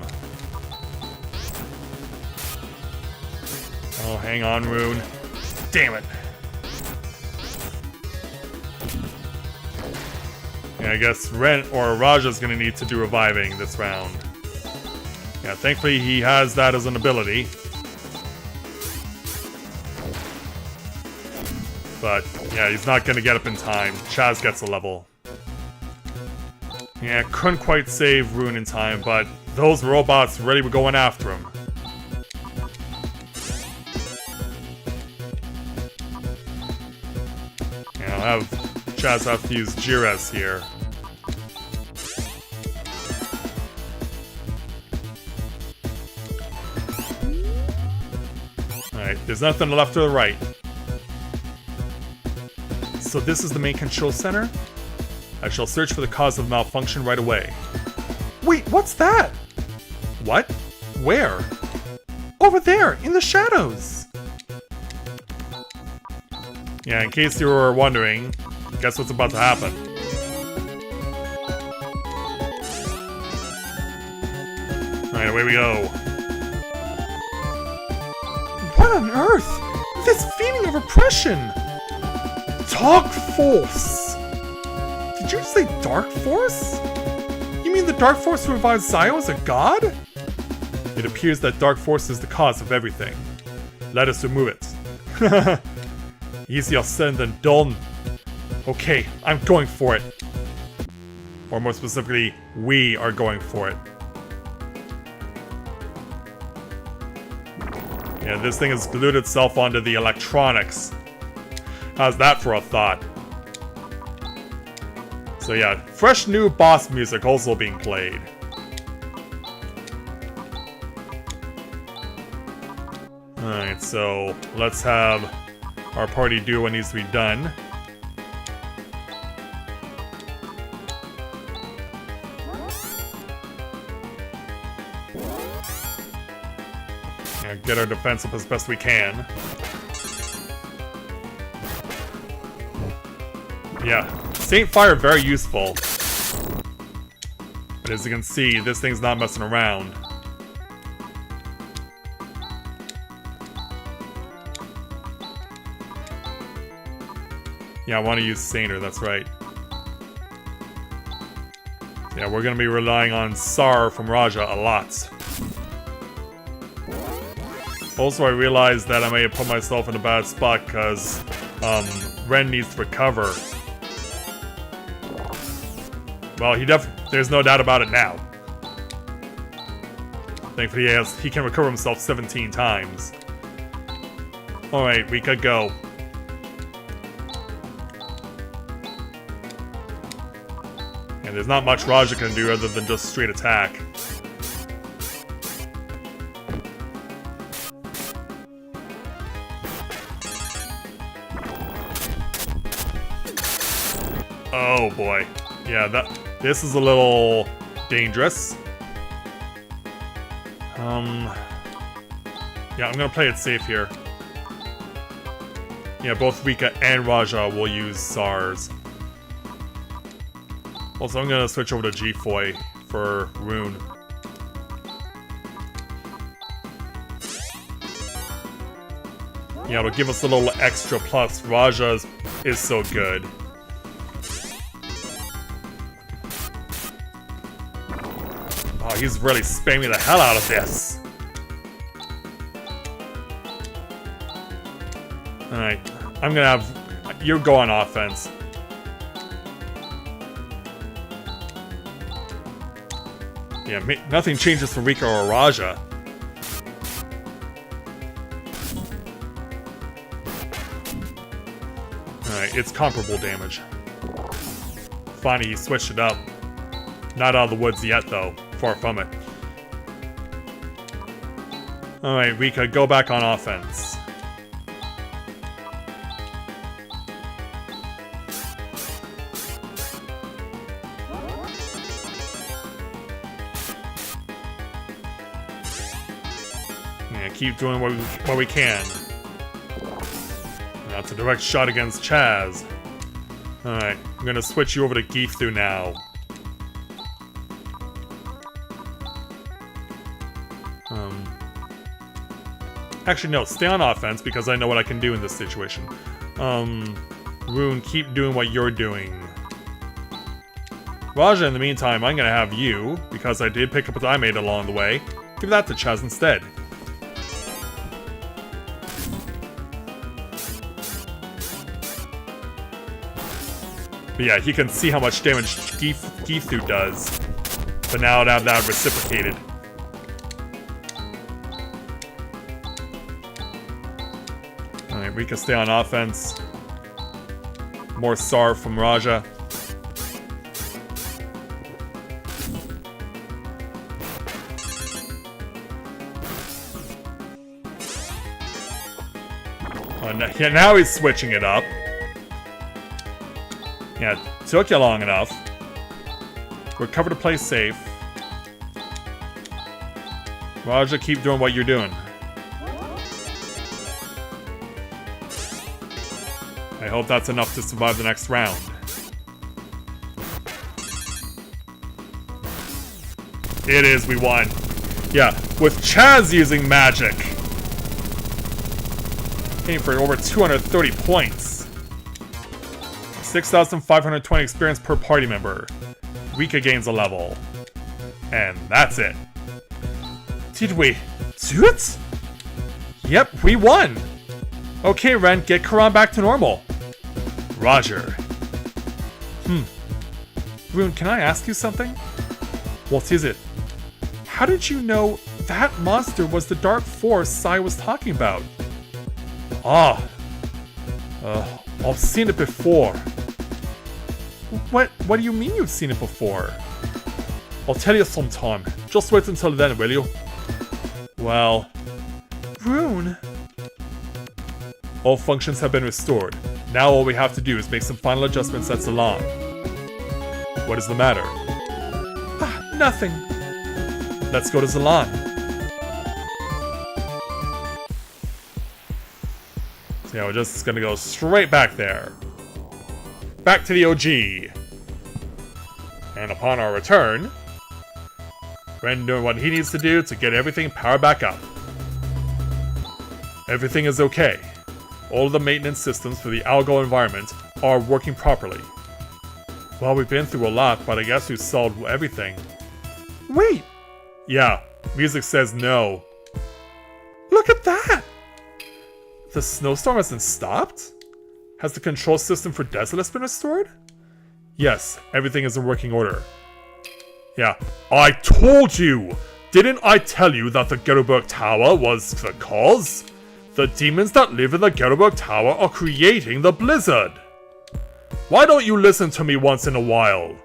Oh, hang on, Rune. Damn it. Yeah, I guess Ren or Raja's gonna need to do reviving this round. Yeah, thankfully he has that as an ability. But, yeah, he's not gonna get up in time. Chaz gets a level. Yeah, couldn't quite save Rune in time, but those robots really were going after him. Yeah, I'll have Chaz have to use Jirez here. Alright, there's nothing left to the right. So this is the main control center? I shall search for the cause of malfunction right away. Wait, what's that? What? Where? Over there, in the shadows. Yeah, in case you were wondering, guess what's about to happen. Alright, away we go. What on earth? This feeling of oppression! Talk force! Did you say Dark Force? You mean the Dark Force revives Zio as a god? It appears that Dark Force is the cause of everything. Let us remove it. Easier said than done. Okay, I'm going for it. Or more specifically, we are going for it. Yeah, this thing has glued itself onto the electronics. How's that for a thought? So yeah, fresh new boss music also being played. Alright, so let's have our party do what needs to be done. And get our defense up as best we can. Yeah, Saint Fire, very useful. But as you can see, this thing's not messing around. Yeah, I want to use Sainter, that's right. Yeah, we're going to be relying on Sar from Raja a lot. Also, I realized that I may have put myself in a bad spot because Ren needs to recover. Well, there's no doubt about it now. Thankfully, he can recover himself 17 times. Alright, we could go. And there's not much Raja can do other than just straight attack. Oh boy. Yeah, this is a little dangerous. Yeah, I'm gonna play it safe here. Yeah, both Rika and Raja will use SARS. Also, I'm gonna switch over to G-Foy for Rune. Yeah, it'll give us a little extra plus. Raja is so good. Oh, he's really spamming the hell out of this. Alright, I'm gonna have you go on offense. Yeah, nothing changes for Rika or Raja. Alright, it's comparable damage. Finally, he switched it up. Not out of the woods yet, though. Far from it. Alright, Rika, go back on offense. Yeah, keep doing what we can. That's a direct shot against Chaz. Alright, I'm gonna switch you over to Gifu now. Actually, no, stay on offense because I know what I can do in this situation. Rune, keep doing what you're doing. Raja, in the meantime, I'm gonna have you, because I did pick up what I made along the way. Give that to Chaz instead. But yeah, you can see how much damage Gifu does. But now to have that reciprocated. Alright, Rika, stay on offense. More SAR from Raja. Yeah, now he's switching it up. Yeah, took you long enough. Recover to play safe. Raja, keep doing what you're doing. I hope that's enough to survive the next round. It is, we won. Yeah, with Chaz using magic. Aiming for over 230 points. 6,520 experience per party member. Rika gains a level. And that's it. Did we do it? Yep, we won! Okay, Ren, get Karan back to normal. Roger. Rune, can I ask you something? What is it? How did you know that monster was the dark force Sai was talking about? I've seen it before. What do you mean you've seen it before? I'll tell you sometime. Just wait until then, will you? Well... Rune. All functions have been restored. Now all we have to do is make some final adjustments at Salon. What is the matter? Nothing. Let's go to Salon. So yeah, we're just gonna go straight back there. Back to the OG. And upon our return, Ren doing what he needs to do to get everything powered back up. Everything is okay. All of the maintenance systems for the algal environment are working properly. Well, we've been through a lot, but I guess we've solved everything. Wait! Yeah, music says no. Look at that! The snowstorm hasn't stopped? Has the control system for Desolus been restored? Yes, everything is in working order. Yeah, I told you! Didn't I tell you that the Geruberg Tower was the cause? The demons that live in the Geruberg Tower are creating the blizzard! Why don't you listen to me once in a while?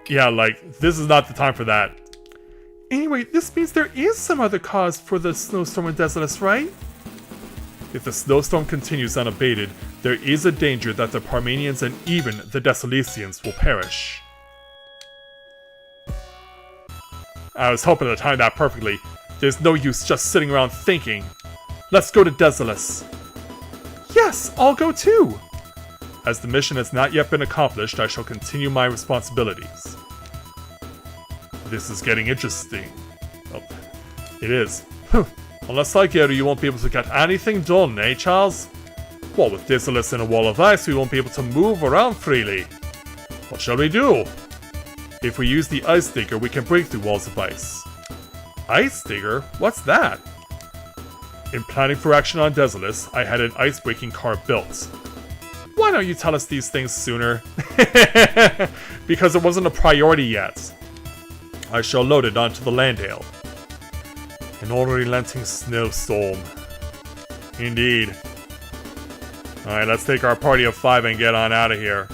Yeah, like, this is not the time for that. Anyway, this means there is some other cause for the snowstorm in Desolus, right? If the snowstorm continues unabated, there is a danger that the Parmenians and even the Desolicians will perish. I was hoping to time that perfectly. There's no use just sitting around thinking. Let's go to Desolus. Yes, I'll go too! As the mission has not yet been accomplished, I shall continue my responsibilities. This is getting interesting. Oh, it is. Unless I go, you won't be able to get anything done, eh, Charles? Well, with Desolus and a wall of ice, we won't be able to move around freely. What shall we do? If we use the ice digger, we can break through walls of ice. Ice digger? What's that? In planning for action on Desolus, I had an ice-breaking car built. Why don't you tell us these things sooner? Because it wasn't a priority yet. I shall load it onto the Landale. An unrelenting snowstorm. Indeed. Alright, let's take our party of 5 and get on out of here.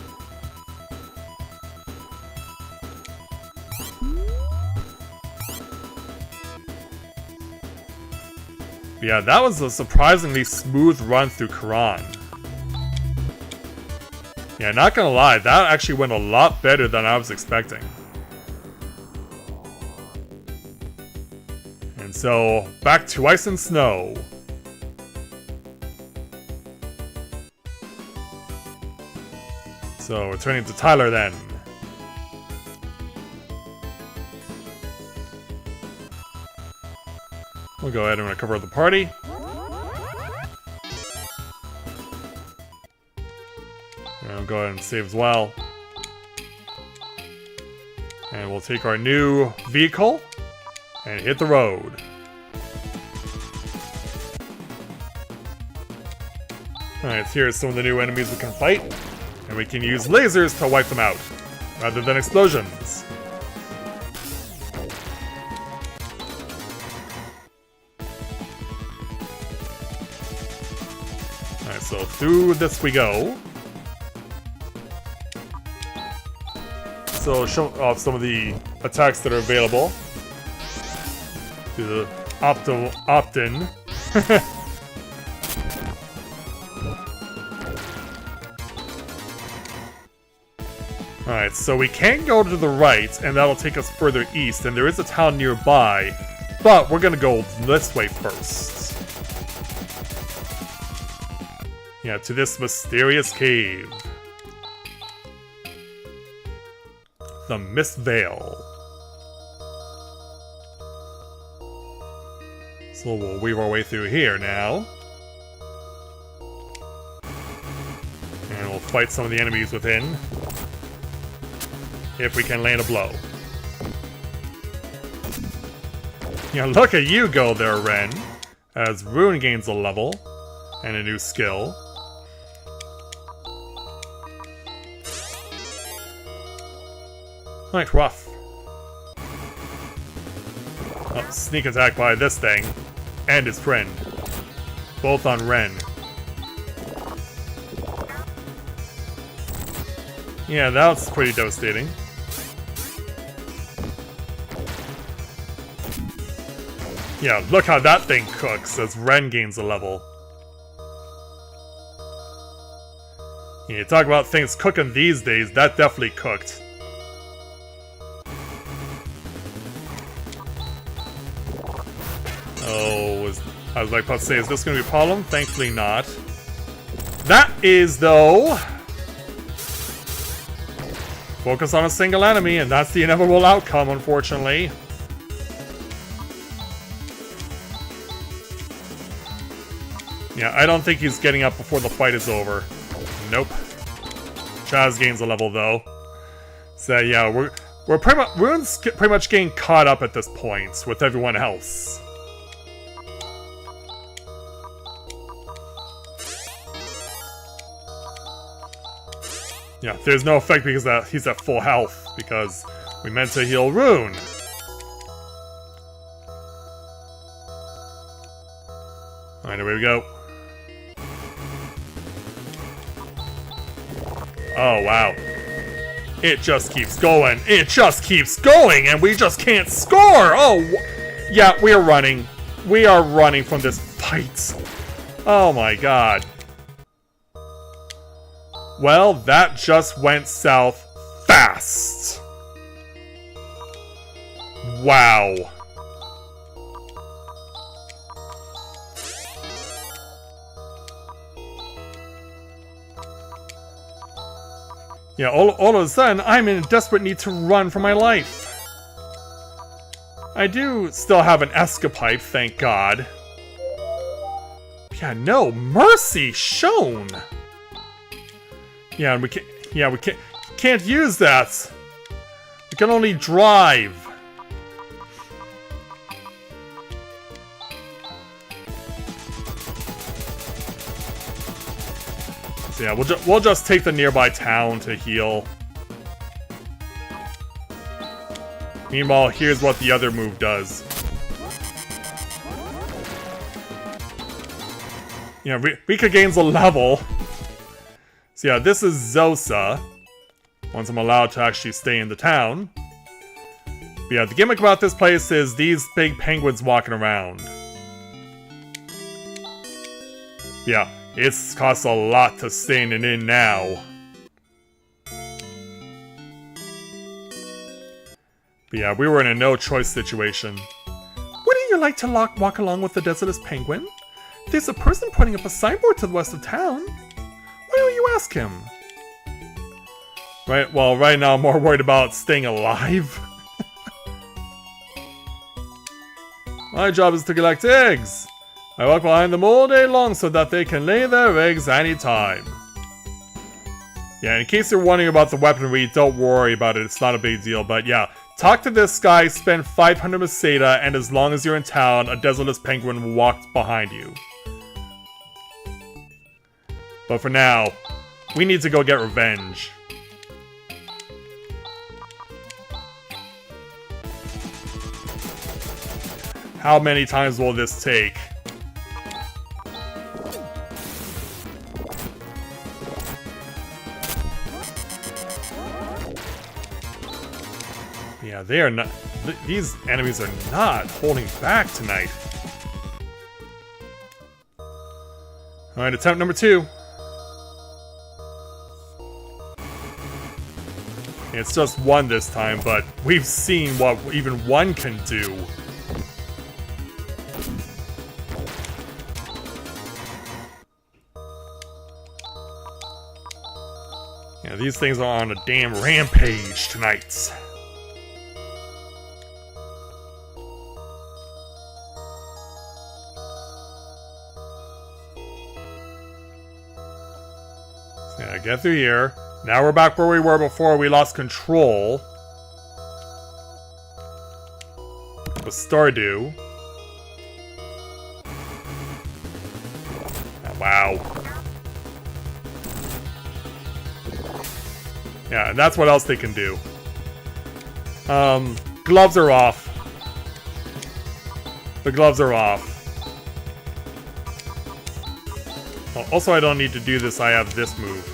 Yeah, that was a surprisingly smooth run through Karan. Yeah, not gonna lie, that actually went a lot better than I was expecting. And so, back to ice and snow. So, returning to Tyler then. We'll go ahead and recover the party. And we'll go ahead and save as well. And we'll take our new vehicle and hit the road. Alright, so here's some of the new enemies we can fight. And we can use lasers to wipe them out, rather than explosions. Alright, so through this we go. So show off some of the attacks that are available. Do the opt-in. Alright, so we can go to the right, and that'll take us further east, and there is a town nearby, but we're gonna go this way first. Yeah, to this mysterious cave. The Mist Veil. So we'll weave our way through here now. And we'll fight some of the enemies within. If we can land a blow. Yeah, look at you go there, Ren. As Rune gains a level and a new skill. Alright, rough. Oh, sneak attack by this thing. And his friend. Both on Ren. Yeah, that was pretty devastating. Yeah, look how that thing cooks as Ren gains a level. Yeah, you talk about things cooking these days, that definitely cooked. Oh, I was like about to say, is this going to be a problem? Thankfully not. That is, though... Focus on a single enemy, and that's the inevitable outcome, unfortunately. Yeah, I don't think he's getting up before the fight is over. Nope. Chaz gains a level, though. So, yeah, we're pretty much getting caught up at this point with everyone else. Yeah, there's no effect because he's at full health, because we meant to heal Rune. Alright, away we go. Oh, wow. It just keeps going. It just keeps going, and we just can't score! Oh, yeah, we are running. We are running from this fight. Oh my god. Well, that just went south fast. Wow. Yeah, all of a sudden, I'm in desperate need to run for my life. I do still have an escapipe, thank God. Yeah, no mercy shown. Yeah, and we can't use that. We can only drive. So yeah, we'll just take the nearby town to heal. Meanwhile, here's what the other move does. Yeah, Rika gains a level. So yeah, this is Zosa. Once I'm allowed to actually stay in the town. But yeah, the gimmick about this place is these big penguins walking around. Yeah, it costs a lot to stay in an inn now. But yeah, we were in a no-choice situation. Wouldn't you like to walk along with the Desolate Penguin? There's a person putting up a signboard to the west of town. Why don't you ask him? Right, well, right now I'm more worried about staying alive. My job is to collect eggs. I walk behind them all day long so that they can lay their eggs anytime. Yeah, in case you're wondering about the weaponry, don't worry about it, it's not a big deal, but yeah. Talk to this guy, spend 500 Meseta, and as long as you're in town, a Desolate Penguin will walk behind you. But for now, we need to go get revenge. How many times will this take? Yeah, they are not... These enemies are not holding back tonight. Alright, attempt number 2. It's just 1 this time, but we've seen what even 1 can do. Yeah, these things are on a damn rampage tonight. get through here. Now we're back where we were before we lost control. With Stardew. Oh, wow. Yeah, and that's what else they can do. Gloves are off. The gloves are off. Oh, also, I don't need to do this. I have this move.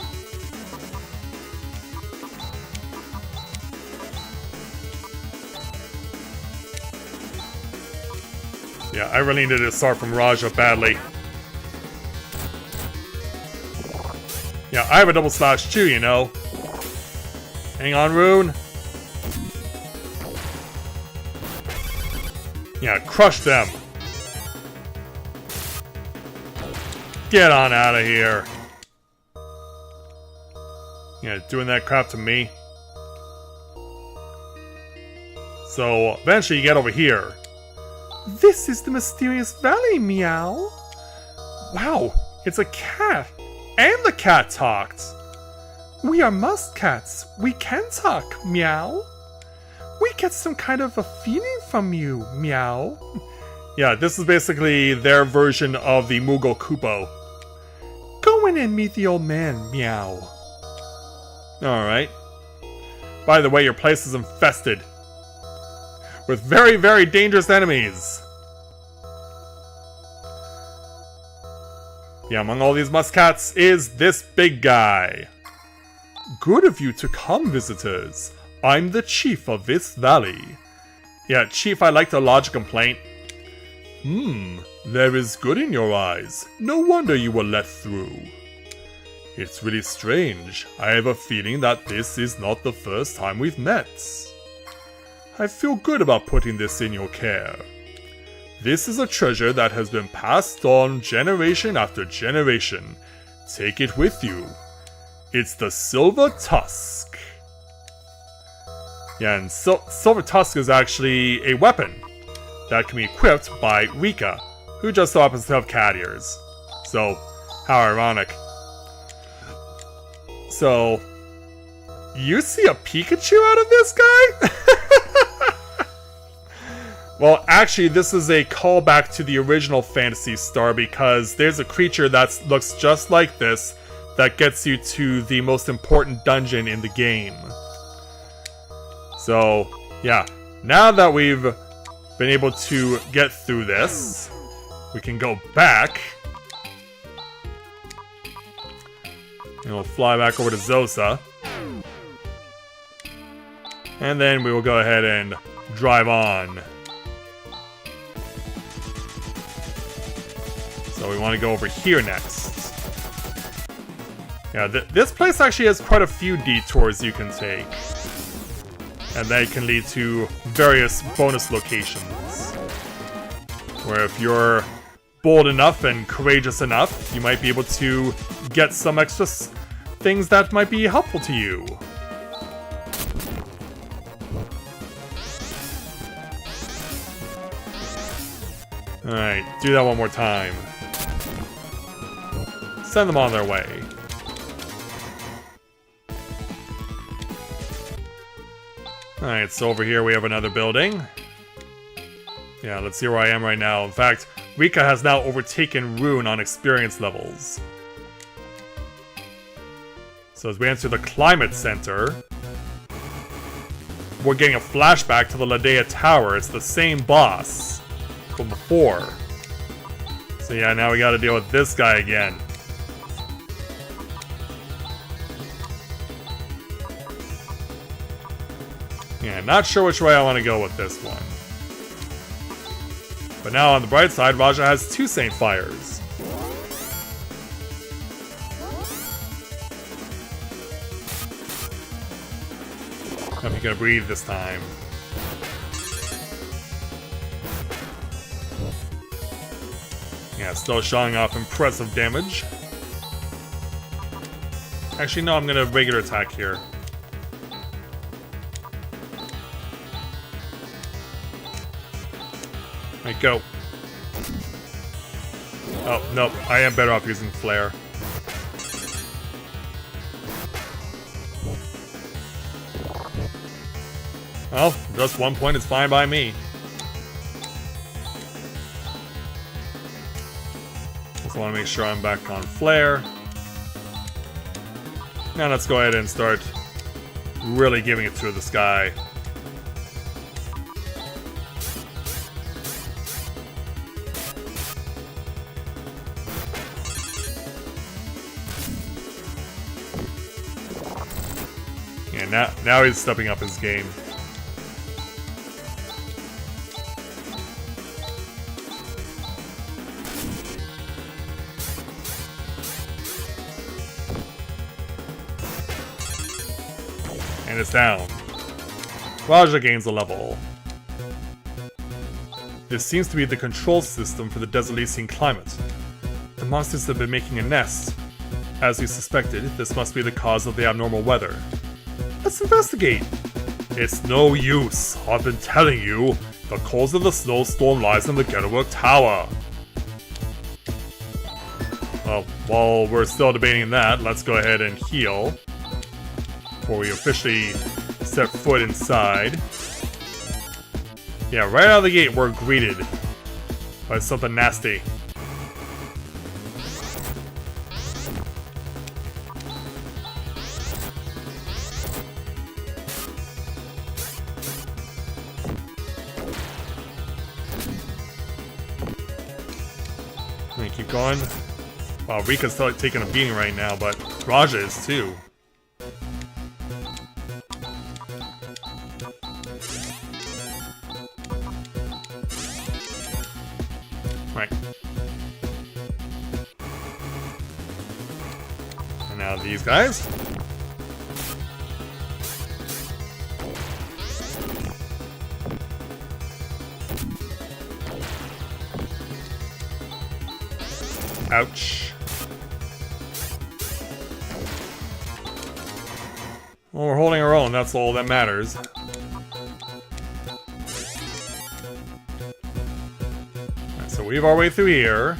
Yeah, I really needed to start from Raja badly. Yeah, I have a double slash too, you know. Hang on, Rune. Yeah, crush them. Get on out of here. Yeah, doing that crap to me. So, eventually you get over here. This is the mysterious valley, meow. Wow, it's a cat. And the cat talked. We are muskcats. We can talk, meow. We get some kind of a feeling from you, meow. Yeah, this is basically their version of the Moogle Koopo. Go in and meet the old man, meow. Alright. By the way, your place is infested with very, very dangerous enemies. Yeah, among all these muskcats is this big guy. Good of you to come, visitors. I'm the chief of this valley. Yeah, chief, I'd like to lodge a complaint. There is good in your eyes. No wonder you were let through. It's really strange. I have a feeling that this is not the first time we've met. I feel good about putting this in your care. This is a treasure that has been passed on generation after generation. Take it with you. It's the Silver Tusk. Yeah, and Silver Tusk is actually a weapon that can be equipped by Rika, who just so happens to have cat ears. So, how ironic. So, you see a Pikachu out of this guy? Well, actually, this is a callback to the original Phantasy Star because there's a creature that looks just like this that gets you to the most important dungeon in the game. So, yeah. Now that we've been able to get through this, we can go back. And we'll fly back over to Zosa. And then we will go ahead and drive on. So we want to go over here next. Yeah, this place actually has quite a few detours you can take. And they can lead to various bonus locations. Where if you're bold enough and courageous enough, you might be able to get some extra things that might be helpful to you. Alright, do that one more time. Send them on their way. Alright, so over here we have another building. Yeah, let's see where I am right now. In fact, Rika has now overtaken Rune on experience levels. So as we enter the Climate Center, we're getting a flashback to the Ladea Tower. It's the same boss from before. So yeah, now we gotta deal with this guy again. Yeah, not sure which way I want to go with this one. But now on the bright side, Raja has 2 Saint Fires. I'm gonna breathe this time. Yeah, still showing off impressive damage. Actually, no, I'm gonna regular attack here. Alright, go. Oh, nope. I am better off using Flare. Well, just 1 point is fine by me. Just want to make sure I'm back on flare. Now let's go ahead and start really giving it through the sky. Yeah, now he's stepping up his game. And it's down. Raja gains a level. This seems to be the control system for the Desolesian climate. The monsters have been making a nest. As we suspected, this must be the cause of the abnormal weather. Let's investigate! It's no use. I've been telling you. The cause of the snowstorm lies in the Getterwork Tower. Well, while we're still debating that, let's go ahead and heal. Before we officially step foot inside. Yeah, right out of the gate, we're greeted by something nasty. Let me keep going. Wow, Rika's taking a beating right now, but Raja is too. Right. And now these guys. Ouch. Well, we're holding our own, that's all that matters. Alright, so weave our way through here.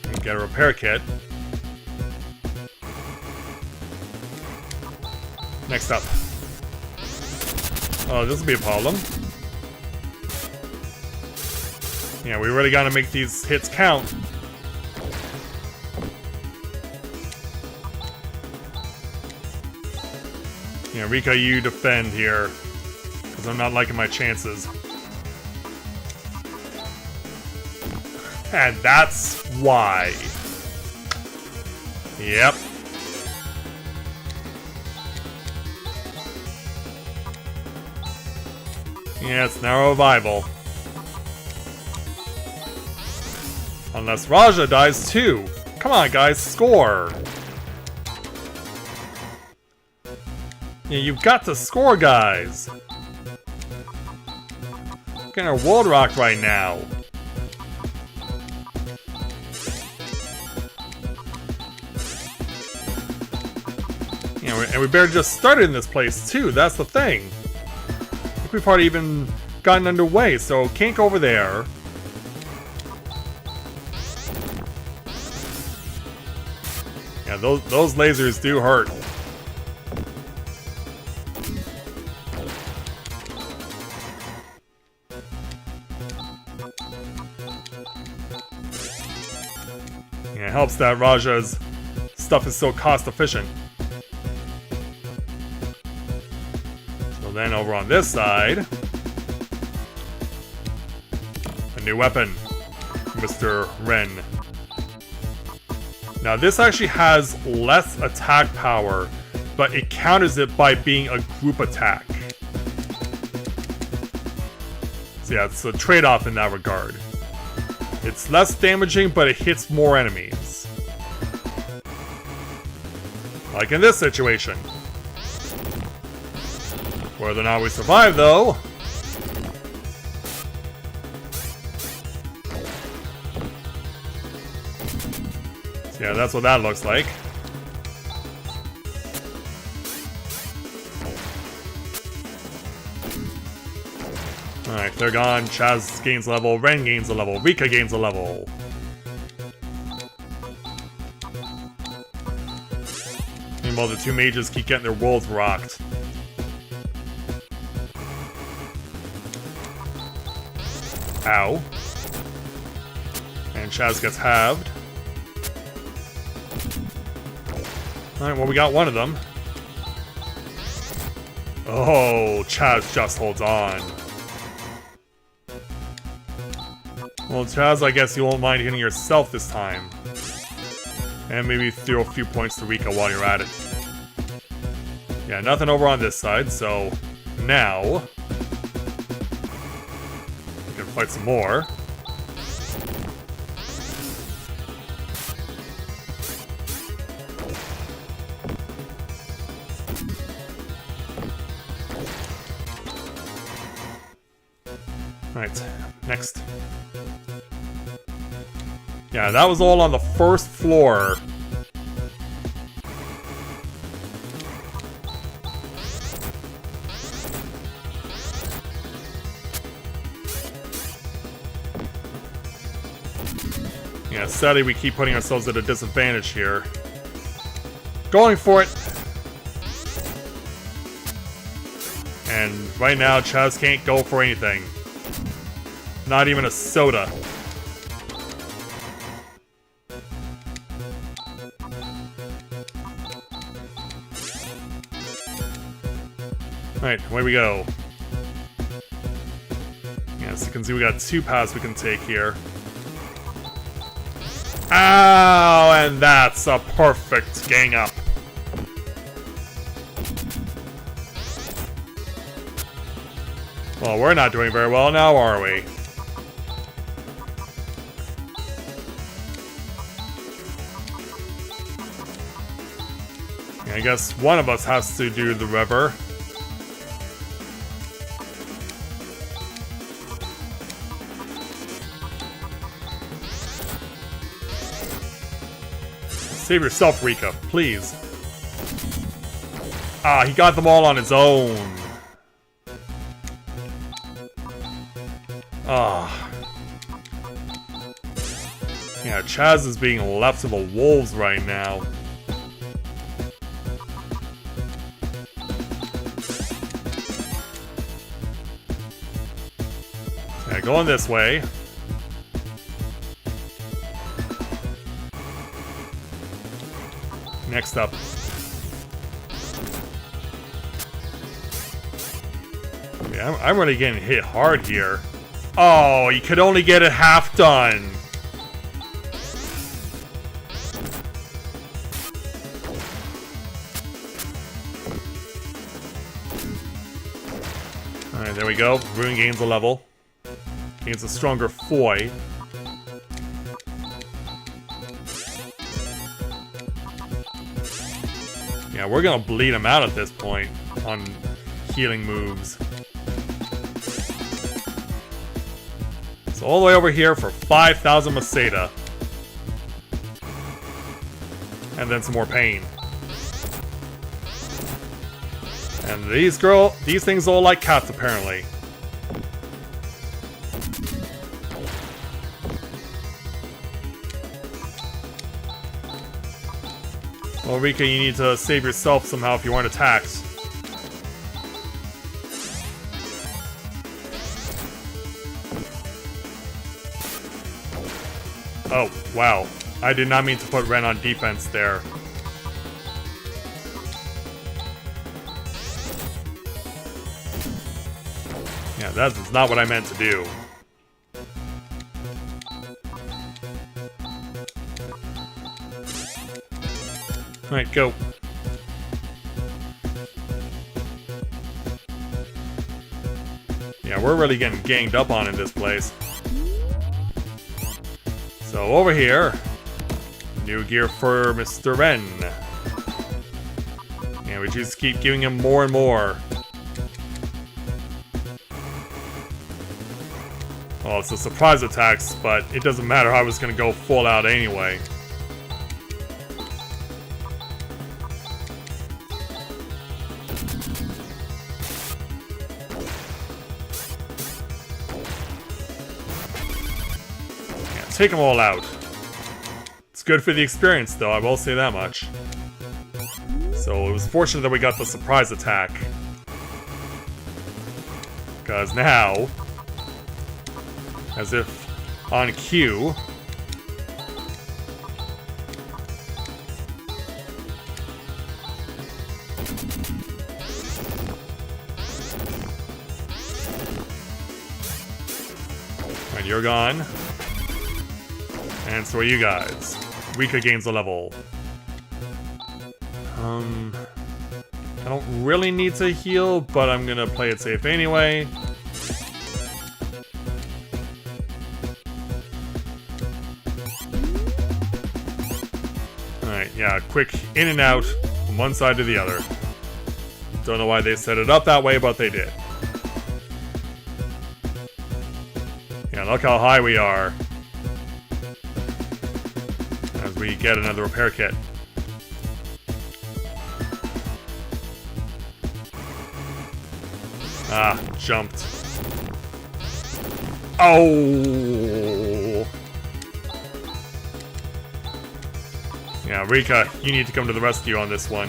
And get a repair kit. Next up. Oh, this will be a problem. Yeah, we really gotta make these hits count. Yeah, Rika, you defend here. Because I'm not liking my chances. And that's why. Yep. Yeah, it's now revival. Unless Raja dies too. Come on, guys, score. Yeah, you've got to score, guys. Getting our world rocked right now. Yeah, and we barely just started in this place too. That's the thing. I think we've already even gotten underway, so can't go over there. Yeah, those lasers do hurt. Yeah, it helps that Raja's stuff is so cost efficient. So then over on this side, a new weapon, Mr. Ren. Now this actually has less attack power, but it counters it by being a group attack. So yeah, it's a trade-off in that regard. It's less damaging, but it hits more enemies. Like in this situation. Whether or not we survive, though. So yeah, that's what that looks like. Alright, they're gone. Chaz gains a level, Ren gains a level, Rika gains a level. Meanwhile, the two mages keep getting their worlds rocked. Ow. And Chaz gets halved. Alright, well, we got one of them. Oh, Chaz just holds on. Well, Chaz, I guess you won't mind hitting yourself this time. And maybe throw a few points to Rika while you're at it. Yeah, nothing over on this side, so now we can fight some more. Alright, next. Yeah, that was all on the first floor. Yeah, sadly we keep putting ourselves at a disadvantage here. Going for it! And right now, Chaz can't go for anything. Not even a soda. Alright, away we go. Yeah, so you can see we got two paths we can take here. Ow! And that's a perfect gang up. Well, we're not doing very well now, are we? I guess one of us has to do the river. Save yourself, Rika, please. Ah, he got them all on his own. Ah. Yeah, Chaz is being left to the wolves right now. Yeah, going this way. Next up. Yeah, I'm really getting hit hard here. Oh, you could only get it half done. Alright, there we go. Ruin gains a level. Gains a stronger foy. Yeah, we're gonna bleed him out at this point on healing moves. So all the way over here for 5,000 Masada. And then some more pain. And these things all like cats apparently. Well, Rika, you need to save yourself somehow if you aren't attacked. Oh, wow. I did not mean to put Ren on defense there. Yeah, that is not what I meant to do. Alright, go. Yeah, we're really getting ganged up on in this place. So over here, new gear for Mr. Ren. And we just keep giving him more and more. Well, it's the surprise attacks, but it doesn't matter. I was gonna go full out anyway. Take them all out. It's good for the experience, though, I will say that much. So it was fortunate that we got the surprise attack. Because now As if on cue. Alright, you're gone. And so are you guys. Rika gains a level. I don't really need to heal, but I'm gonna play it safe anyway. Alright, yeah, quick in and out from one side to the other. Don't know why they set it up that way, but they did. Yeah, look how high we are. As we get another repair kit. Ah, jumped. Oh! Yeah, Rika, you need to come to the rescue on this one.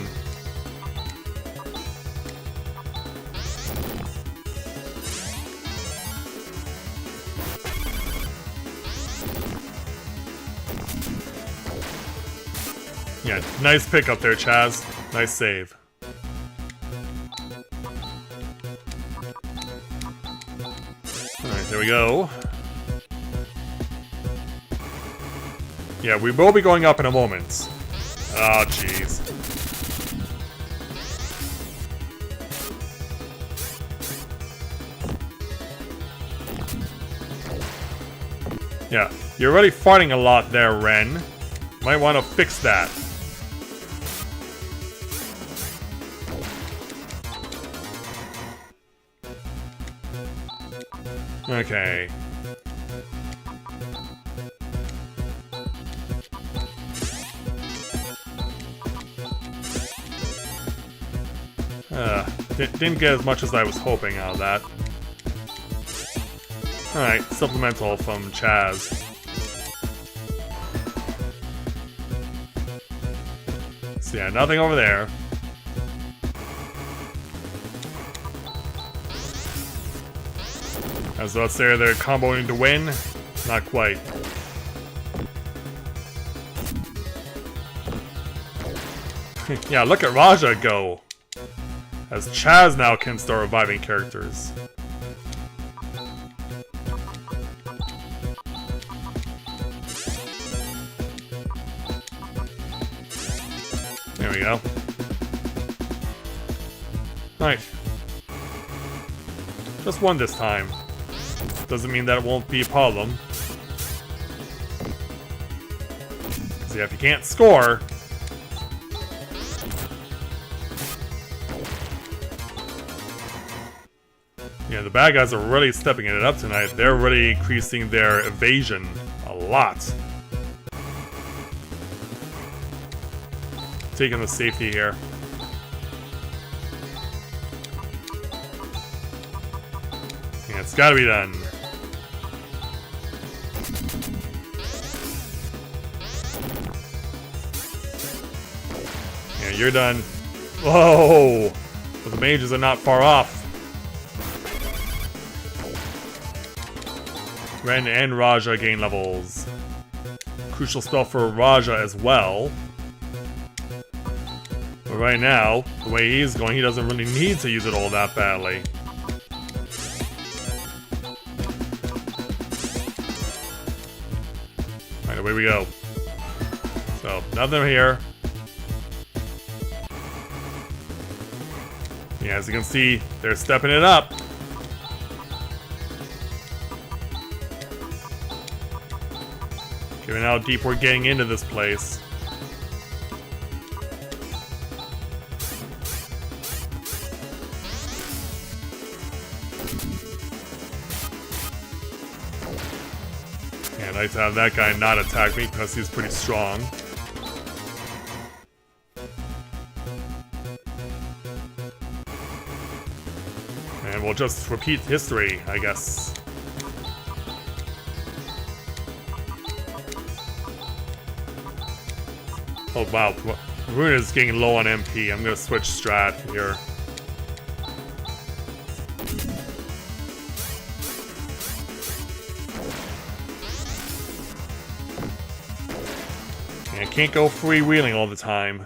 Yeah, nice pick up there, Chaz. Nice save. Alright, there we go. Yeah, we will be going up in a moment. Oh, jeez. Yeah, you're already farting a lot there, Ren. Might want to fix that. Okay. Didn't get as much as I was hoping out of that. Alright, supplemental from Chaz. So yeah, nothing over there. As let's say they're comboing to win. Not quite. Yeah, look at Raja go. As Chaz now can start reviving characters. There we go. Alright. Just one this time. Doesn't mean that it won't be a problem. See, if you can't score... Yeah, the bad guys are really stepping it up tonight. They're really increasing their evasion a lot. Taking the safety here. Yeah, it's gotta be done. Yeah, you're done. Whoa! But the mages are not far off. Ren and Raja gain levels. Crucial spell for Raja as well. But right now, the way he's going, he doesn't really need to use it all that badly. Alright, away we go. So, nothing here. Yeah, as you can see, they're stepping it up. Given how deep we're getting into this place. Yeah, nice to have that guy not attack me because he's pretty strong. And we'll just repeat history, I guess. Oh wow, Rune is getting low on MP. I'm gonna switch strat here. can't go freewheeling all the time.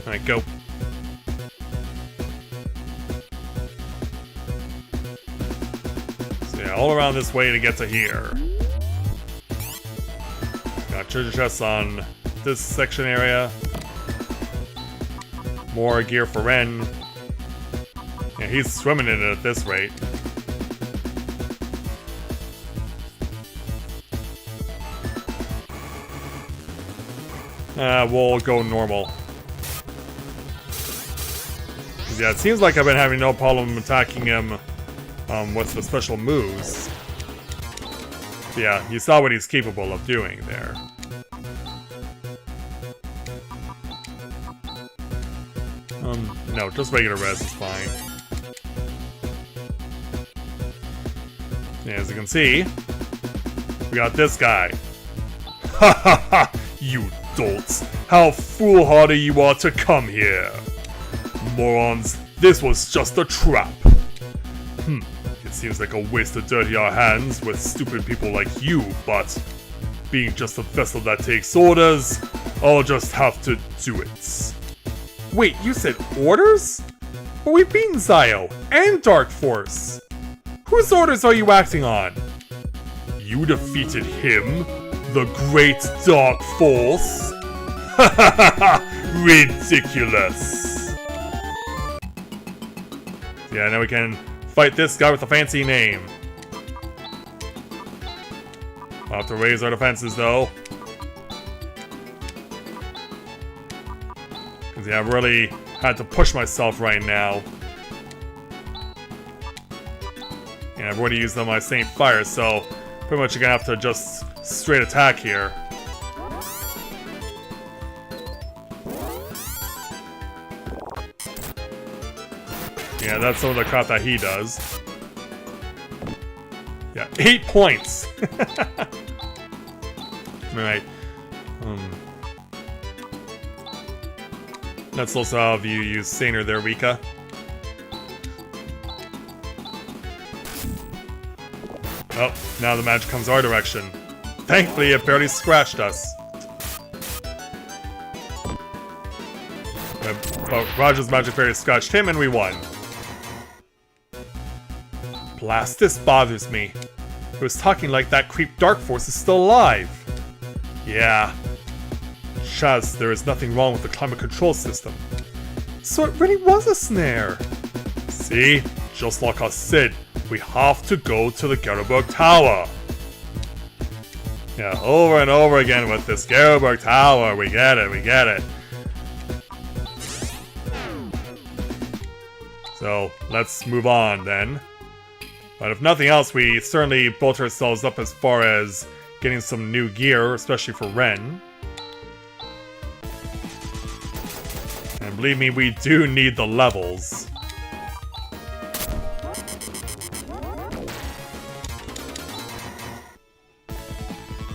Alright, go. So yeah, all around this way to get to here. Got treasure chests on this section area. More gear for Ren. Yeah, he's swimming in it at this rate. We'll go normal. Yeah, it seems like I've been having no problem attacking him with the special moves. Yeah, you saw what he's capable of doing there. No, just regular res is fine. Yeah, as you can see, we got this guy. Ha ha ha! You dolts! How foolhardy you are to come here! Morons, this was just a trap. It seems like a waste to dirty our hands with stupid people like you, but being just a vessel that takes orders, I'll just have to do it. Wait, you said orders? But we've beaten Zio and Dark Force. Whose orders are you acting on? You defeated him? The Great Dark Force? Ha ha ha ha! Ridiculous! Yeah, now we can fight this guy with a fancy name. We'll have to raise our defenses though. Because yeah, I've really had to push myself right now. And I've already used on my Saint Fire, so pretty much you're gonna have to just straight attack here. Yeah, that's some of the crap that he does. Yeah, 8 points! Alright. Let's also have you use Saner there, Rika. Oh, now the magic comes our direction. Thankfully, it barely scratched us. But Raja's magic barely scratched him and we won. Blast, this bothers me. It was talking like that creep Dark Force is still alive. Yeah. Shaz, there is nothing wrong with the climate control system. So it really was a snare. See? Just like I said, we have to go to the Geroberg Tower. Yeah, over and over again with this Geroberg Tower. We get it, we get it. So, let's move on then. But if nothing else, we certainly built ourselves up as far as getting some new gear, especially for Ren. And believe me, we do need the levels.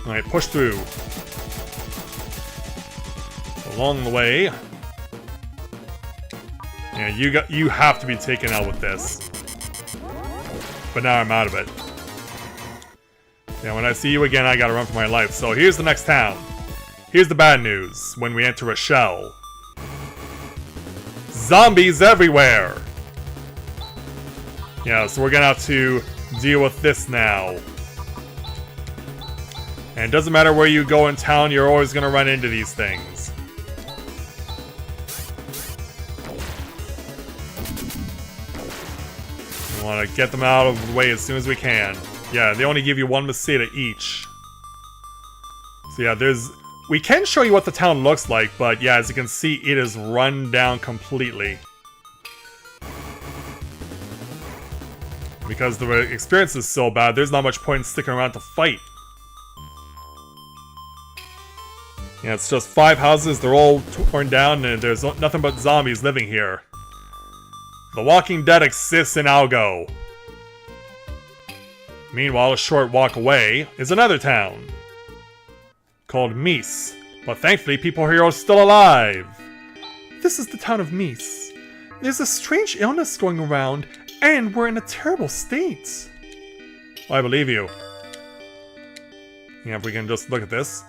Alright, push through. Along the way. Yeah, you have to be taken out with this. But now I'm out of it. Yeah, when I see you again, I gotta run for my life. So here's the next town. Here's the bad news when we enter a shell. Zombies everywhere! Yeah, so we're gonna have to deal with this now. And it doesn't matter where you go in town, you're always gonna run into these things. We want to get them out of the way as soon as we can. Yeah, they only give you 1 Meseta each. So yeah, we can show you what the town looks like, but yeah, as you can see, it is run down completely. Because the experience is so bad, there's not much point in sticking around to fight. Yeah, it's just 5 houses, they're all torn down, and there's nothing but zombies living here. The Walking Dead exists in Algo. Meanwhile, a short walk away is another town called Mies, but thankfully people here are still alive. This is the town of Mies. There's a strange illness going around, and we're in a terrible state. I believe you. Yeah, if we can just look at this.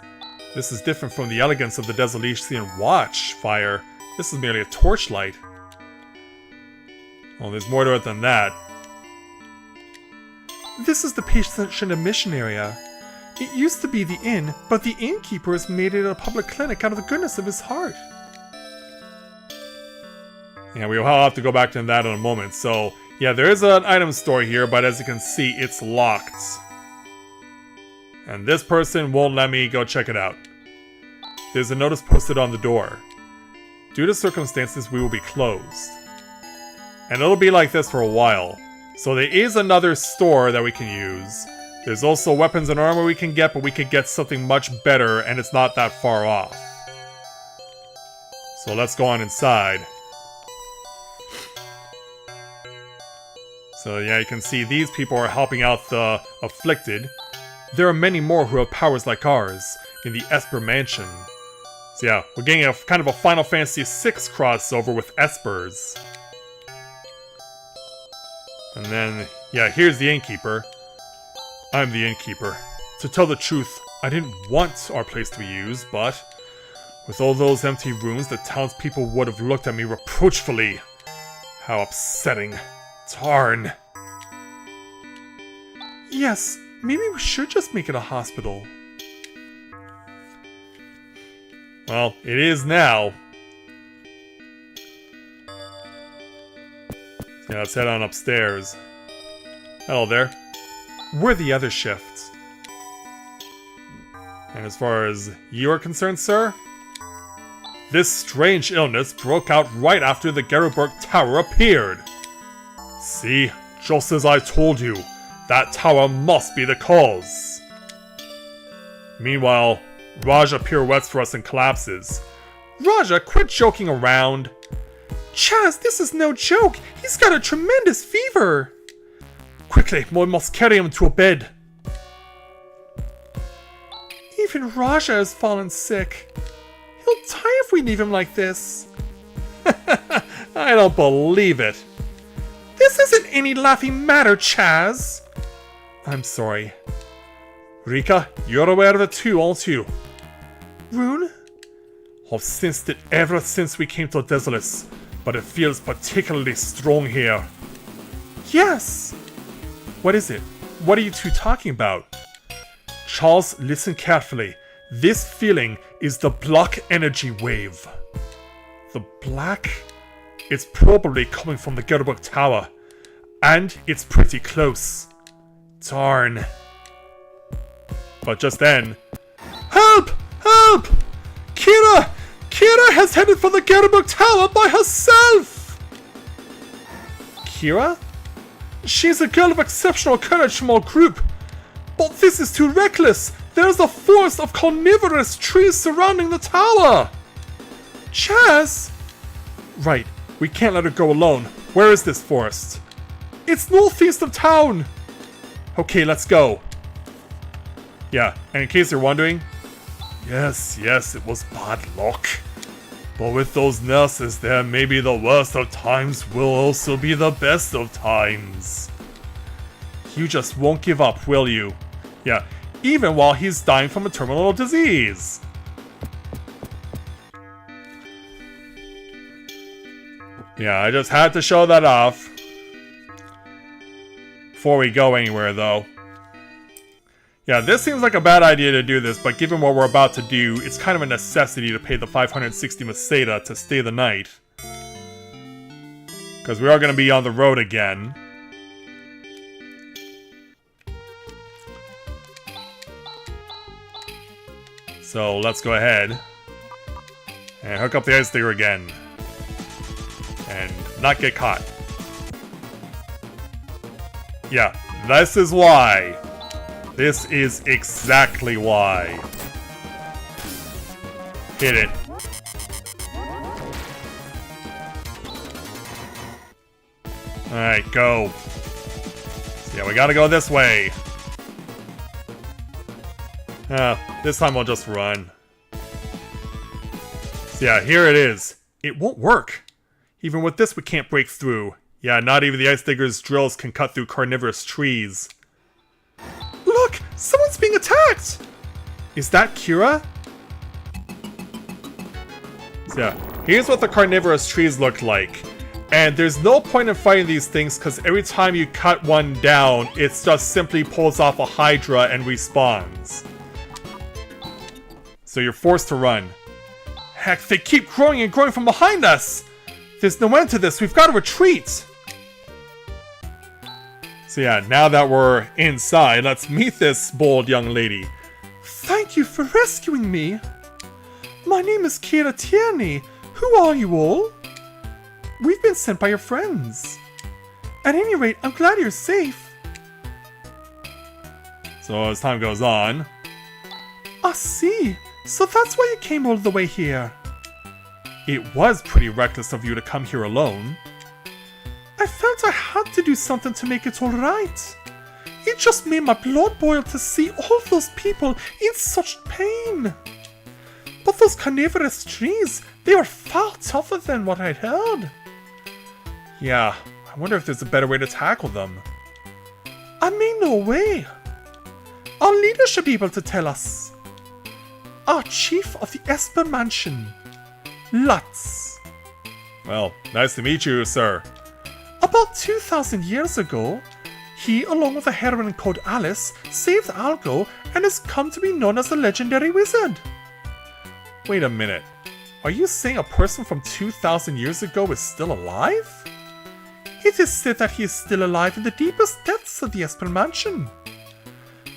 This is different from the elegance of the Desolation watch fire. This is merely a torchlight. Oh, there's more to it than that. This is the patient admission area. It used to be the inn, but the innkeeper has made it a public clinic out of the goodness of his heart. Yeah, we'll have to go back to that in a moment. So, yeah, there is an item store here, but as you can see, it's locked. And this person won't let me go check it out. There's a notice posted on the door. Due to circumstances, we will be closed. And it'll be like this for a while. So there is another store that we can use. There's also weapons and armor we can get, but we could get something much better, and it's not that far off. So let's go on inside. So yeah, you can see these people are helping out the afflicted. There are many more who have powers like ours in the Esper Mansion. So yeah, we're getting a kind of a Final Fantasy VI crossover with Espers. And then, yeah, here's the innkeeper. I'm the innkeeper. To tell the truth, I didn't want our place to be used, but with all those empty rooms, the townspeople would have looked at me reproachfully. How upsetting. Darn. Yes, maybe we should just make it a hospital. Well, it is now. Yeah, let's head on upstairs. Hello there. We're the other shift. And as far as you are concerned, sir? This strange illness broke out right after the Geruburg Tower appeared. See, just as I told you, that tower must be the cause. Meanwhile, Raja pirouettes for us and collapses. Raja, quit joking around. Chaz, this is no joke. He's got a tremendous fever. Quickly, we must carry him to a bed. Even Raja has fallen sick. He'll die if we leave him like this. I don't believe it. This isn't any laughing matter, Chaz. I'm sorry. Rika, you're aware of it too, aren't you? Rune? I've sensed it ever since we came to Desolus, but it feels particularly strong here. Yes. What is it? What are you two talking about? Charles, listen carefully. This feeling is the black energy wave. The black? It's probably coming from the Geruburg Tower. And it's pretty close. Darn. But just then... Help! Help! Kira! Kira has headed for the Geruburg Tower by herself! Kira? She's a girl of exceptional courage from our group. But this is too reckless! There's a forest of carnivorous trees surrounding the tower! Chaz! Right, we can't let her go alone. Where is this forest? It's northeast of town! Okay, let's go. Yeah, and in case you're wondering, yes, it was bad luck. But with those nurses there, maybe the worst of times will also be the best of times. You just won't give up, will you? Yeah, even while he's dying from a terminal disease. Yeah, I just had to show that off. Before we go anywhere, though. Yeah, this seems like a bad idea to do this, but given what we're about to do, it's kind of a necessity to pay the 560 Maseda to stay the night. Because we are going to be on the road again. So let's go ahead and hook up the ice digger again. And not get caught. Yeah, this is why. This is exactly why. Hit it. Alright, go. So yeah, we gotta go this way. This time we'll just run. So yeah, here it is. It won't work. Even with this we can't break through. Yeah, not even the ice digger's drills can cut through carnivorous trees. Someone's being attacked! Is that Kira? So yeah, here's what the carnivorous trees look like. And there's no point in fighting these things because every time you cut one down, it just simply pulls off a Hydra and respawns. So you're forced to run. Heck, they keep growing and growing from behind us! There's no end to this, we've got to retreat! So yeah, now that we're inside, let's meet this bold young lady. Thank you for rescuing me. My name is Kira Tierney. Who are you all? We've been sent by your friends. At any rate, I'm glad you're safe. So as time goes on... I see. So that's why you came all the way here. It was pretty reckless of you to come here alone. I felt I had to do something to make it alright. It just made my blood boil to see all those people in such pain. But those carnivorous trees, they were far tougher than what I'd heard. Yeah, I wonder if there's a better way to tackle them. I may know a way. Our leader should be able to tell us. Our chief of the Esper Mansion, Lutz. Well, nice to meet you, sir. About 2,000 years ago, he, along with a heroine called Alice, saved Algo and has come to be known as the legendary wizard. Wait a minute. Are you saying a person from 2,000 years ago is still alive? It is said that he is still alive in the deepest depths of the Esper Mansion.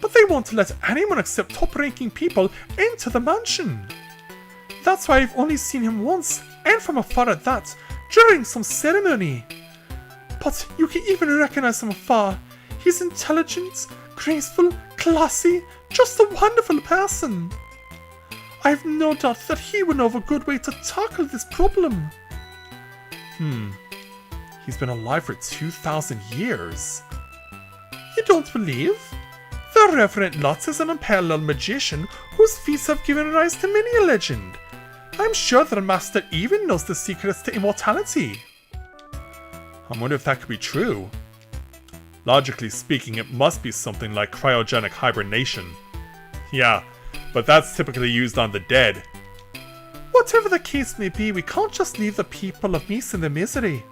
But they won't let anyone except top-ranking people into the mansion. That's why I've only seen him once, and from afar at that, during some ceremony. But you can even recognize him afar. He's intelligent, graceful, classy, just a wonderful person. I have no doubt that he will know of a good way to tackle this problem. He's been alive for 2,000 years. You don't believe? The Reverend Lutz is an unparalleled magician whose feats have given rise to many a legend. I'm sure that Master even knows the secrets to immortality. I wonder if that could be true. Logically speaking, it must be something like cryogenic hibernation. Yeah, but that's typically used on the dead. Whatever the case may be, we can't just leave the people of Mies in their misery.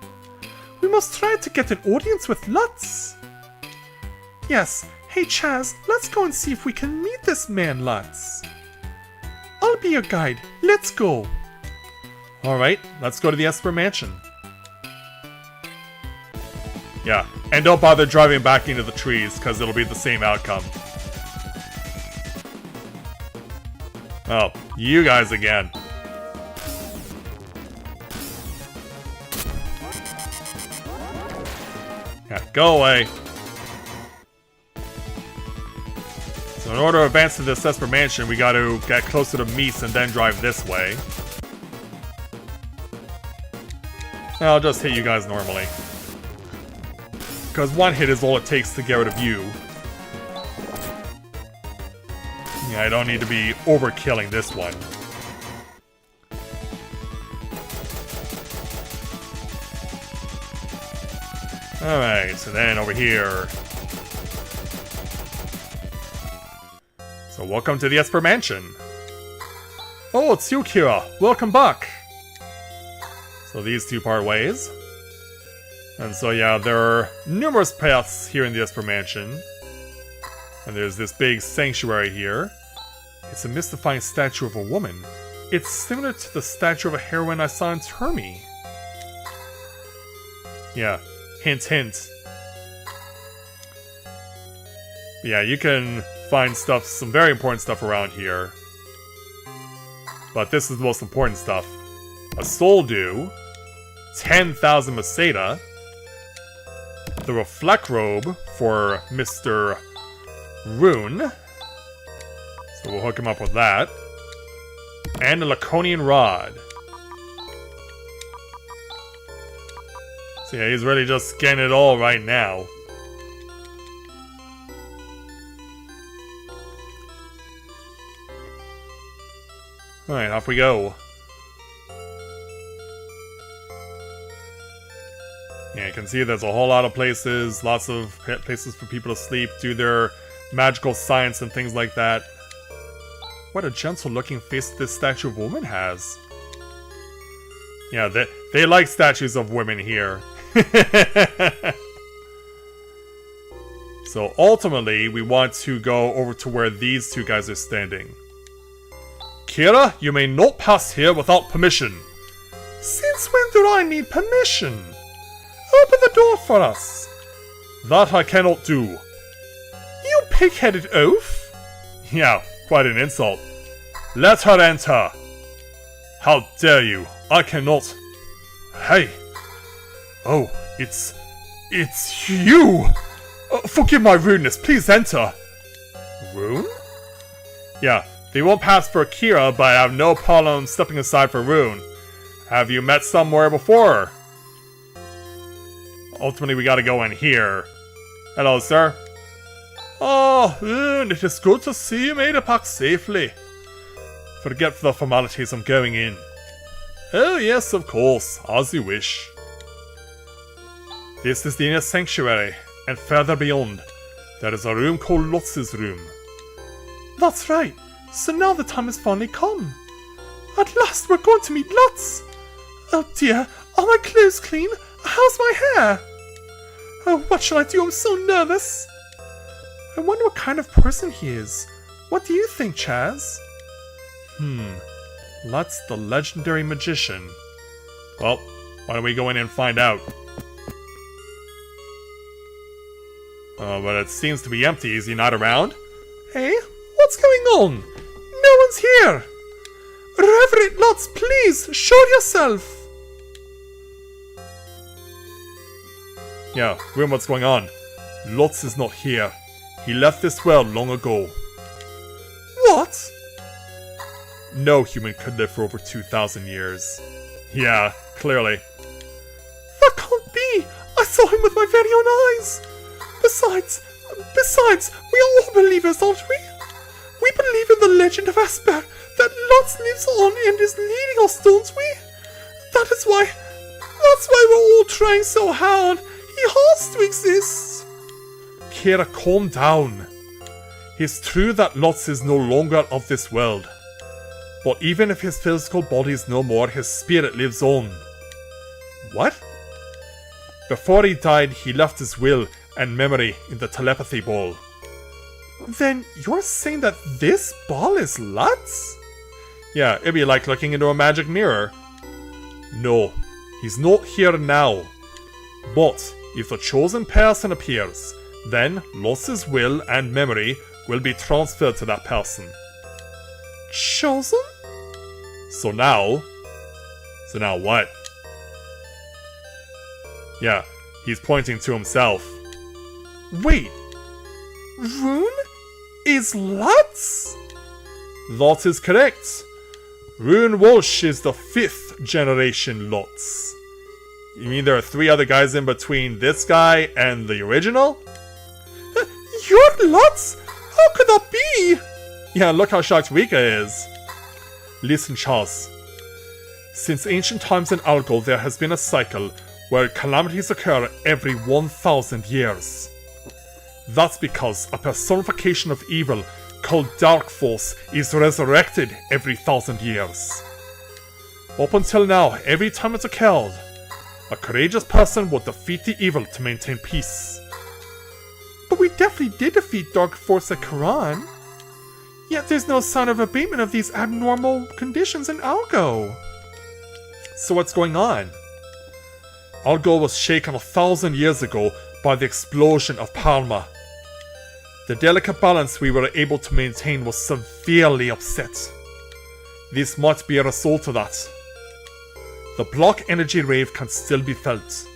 We must try to get an audience with Lutz. Yes, hey Chaz, let's go and see if we can meet this man Lutz. I'll be your guide. Let's go. Alright, let's go to the Esper Mansion. Yeah, and don't bother driving back into the trees, because it'll be the same outcome. Oh, you guys again. Yeah, go away. So in order to advance to this Esper Mansion, we gotta get closer to Mies and then drive this way. I'll just hit you guys normally. Because one hit is all it takes to get rid of you. Yeah, I don't need to be overkilling this one. Alright, so then over here. So welcome to the Esper Mansion. Oh, it's you, Kira. Welcome back. So these two part ways. And so yeah, there are numerous paths here in the Esper Mansion. And there's this big sanctuary here. It's a mystifying statue of a woman. It's similar to the statue of a heroine I saw in Termi. Yeah, hint hint. Yeah, you can find stuff, some very important stuff around here. But this is the most important stuff. A Soul Dew, 10,000 Maseda, the Reflect Robe for Mr. Rune. So we'll hook him up with that. And a Laconian Rod. So yeah, he's really just getting it all right now. Alright, off we go. Yeah, you can see there's a whole lot of places, lots of places for people to sleep, do their magical science and things like that. What a gentle looking face this statue of woman has. Yeah, they like statues of women here. So ultimately, we want to go over to where these two guys are standing. Kira, you may not pass here without permission. Since when do I need permission? Open the door for us. That I cannot do. You pig-headed oaf? Yeah, quite an insult. Let her enter. How dare you? I cannot. Hey. Oh, it's you. Forgive my rudeness. Please enter. Rune? Yeah, they won't pass for Kira, but I have no problem stepping aside for Rune. Have you met somewhere before? Ultimately, we gotta go in here. Hello, sir. Oh, Rune, it is good to see you made it back safely. Forget the formalities, I'm going in. Oh yes, of course, as you wish. This is the inner sanctuary, and further beyond, there is a room called Lutz's room. That's right, so now the time has finally come. At last we're going to meet Lutz. Oh dear, are my clothes clean? How's my hair? Oh, what shall I do? I'm so nervous. I wonder what kind of person he is. What do you think, Chaz? Lutz the legendary magician. Well, why don't we go in and find out? But it seems to be empty. Is he not around? Hey, what's going on? No one's here. Reverend Lutz, please, show yourself. Yeah, Grim, what's going on? Lutz is not here. He left this world long ago. What? No human could live for over 2,000 years. Yeah, clearly. That can't be! I saw him with my very own eyes! Besides, we are all believers, aren't we? We believe in the legend of Asper, that Lutz lives on and is leading us, don't we? That's why we're all trying so hard. He has to exist. Kira, calm down. It's true that Lutz is no longer of this world. But even if his physical body is no more, his spirit lives on. What? Before he died, he left his will and memory in the telepathy ball. Then you're saying that this ball is Lutz? Yeah, it'd be like looking into a magic mirror. No, he's not here now. But if the chosen person appears, then Lutz's will and memory will be transferred to that person. Chosen? So now what? Yeah, he's pointing to himself. Wait, Rune is Lutz? That is correct. Rune Walsh is the 5th generation Lutz. You mean there are 3 other guys in between this guy and the original? You're Lutz? How could that be? Yeah, look how shocked Rika is. Listen, Charles. Since ancient times in Algol, there has been a cycle where calamities occur every 1,000 years. That's because a personification of evil called Dark Force is resurrected every 1,000 years. Up until now, every time it occurred, a courageous person would defeat the evil to maintain peace. But we definitely did defeat Dark Force at Quran. Yet there's no sign of abatement of these abnormal conditions in Algo. So what's going on? Algo was shaken 1,000 years ago by the explosion of Palma. The delicate balance we were able to maintain was severely upset. This might be a result of that. The block energy wave can still be felt.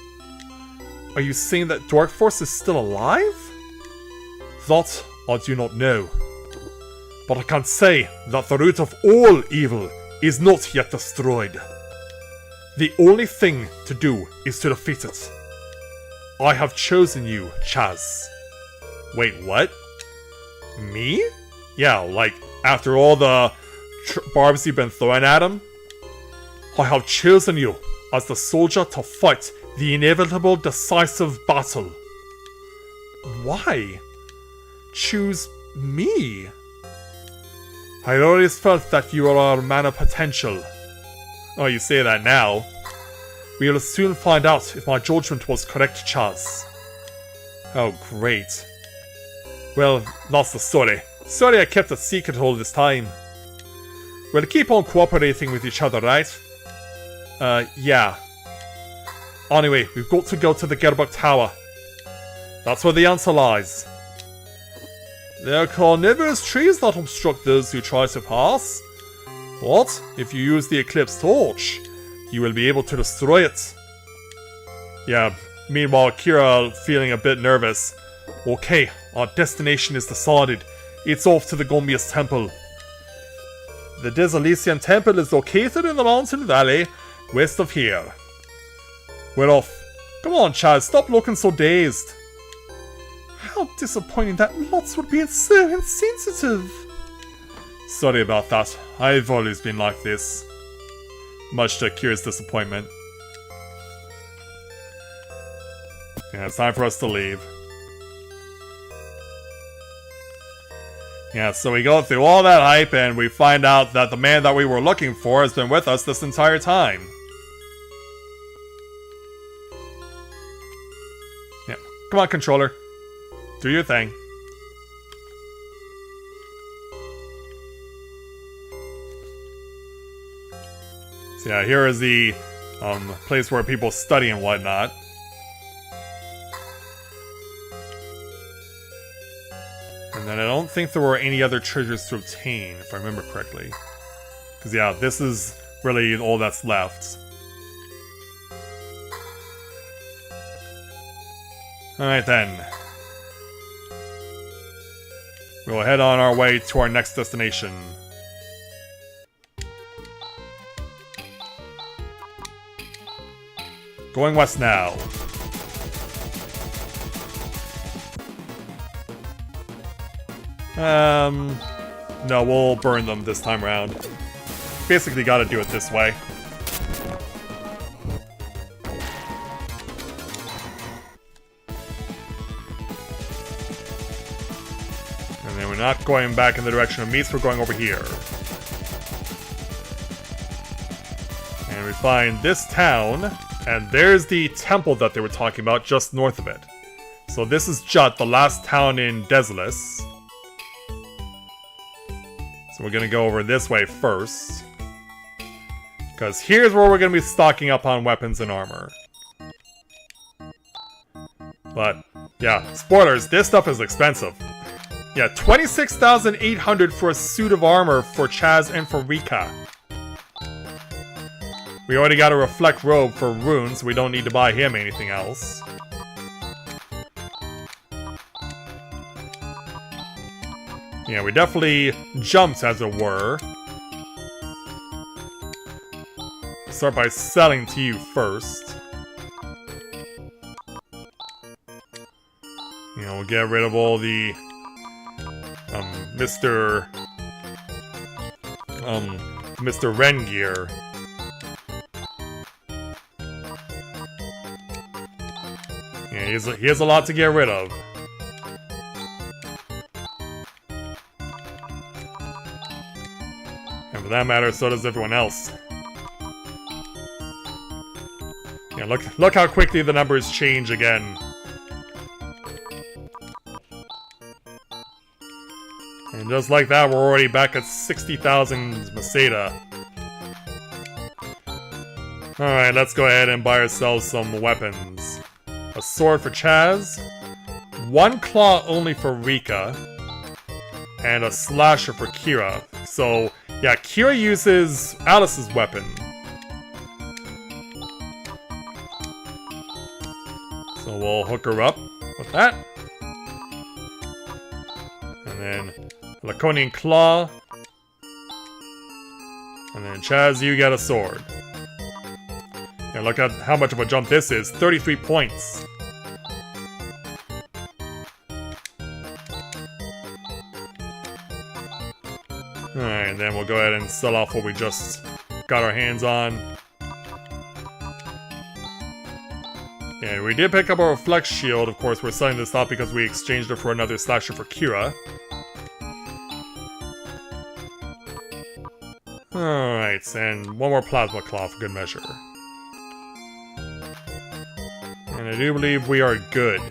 Are you saying that Dark Force is still alive? That I do not know. But I can say that the root of all evil is not yet destroyed. The only thing to do is to defeat it. I have chosen you, Chaz. Wait, what? Me? Yeah, like, after all the barbs you've been throwing at him? I have chosen you as the soldier to fight the inevitable decisive battle. Why? choose me? I always felt that you are a man of potential. Oh, you say that now. We will soon find out if my judgment was correct, Chaz. Oh, great. Well, that's the story. Sorry I kept it secret all this time. We'll keep on cooperating with each other, right? Yeah. Anyway, we've got to go to the Gerbuk Tower. That's where the answer lies. There are carnivorous trees that obstruct those who try to pass. But if you use the Eclipse Torch, you will be able to destroy it. Yeah, meanwhile, Kira feeling a bit nervous. Okay, our destination is decided. It's off to the Gombius Temple. The Desolician Temple is located in the mountain valley west of here. We're off. Come on, Chaz, stop looking so dazed. How disappointing that Lots would be so insensitive. Sorry about that. I've always been like this. Much to Kira's disappointment. Yeah, it's time for us to leave. Yeah, so we go through all that hype and we find out that the man that we were looking for has been with us this entire time. Yeah, come on, controller. Do your thing. So yeah, here is the place where people study and whatnot. And then I don't think there were any other treasures to obtain, if I remember correctly. Because yeah, this is really all that's left. Alright then. We'll head on our way to our next destination. Going west now. No, we'll burn them this time around. Basically gotta do it this way. And then we're not going back in the direction of meats, we're going over here. And we find this town, and there's the temple that they were talking about just north of it. So this is Jut, the last town in Desolus. So we're gonna go over this way first. Because here's where we're gonna be stocking up on weapons and armor. But, yeah, spoilers, this stuff is expensive. Yeah, 26,800 for a suit of armor for Chaz and for Rika. We already got a reflect robe for Rune, so we don't need to buy him anything else. Yeah, we definitely jumped, as it were. Start by selling to you first. You know, we'll get rid of all the Mr. Ren gear. Yeah, he has a lot to get rid of. And for that matter, so does everyone else. Yeah, look how quickly the numbers change again. And just like that, we're already back at 60,000 Maseda. Alright, let's go ahead and buy ourselves some weapons. A sword for Chaz, one claw only for Rika, and a slasher for Kira. So, yeah, Kira uses Alice's weapon. So we'll hook her up with that. And then Laconian Claw. And then Chaz, you get a sword. And look at how much of a jump this is. 33 points. Alright, and then we'll go ahead and sell off what we just got our hands on. And we did pick up our Reflect Shield. Of course, we're selling this off because we exchanged it for another Slasher for Kira. Alright, and one more Plasma Claw for good measure. And I do believe we are good.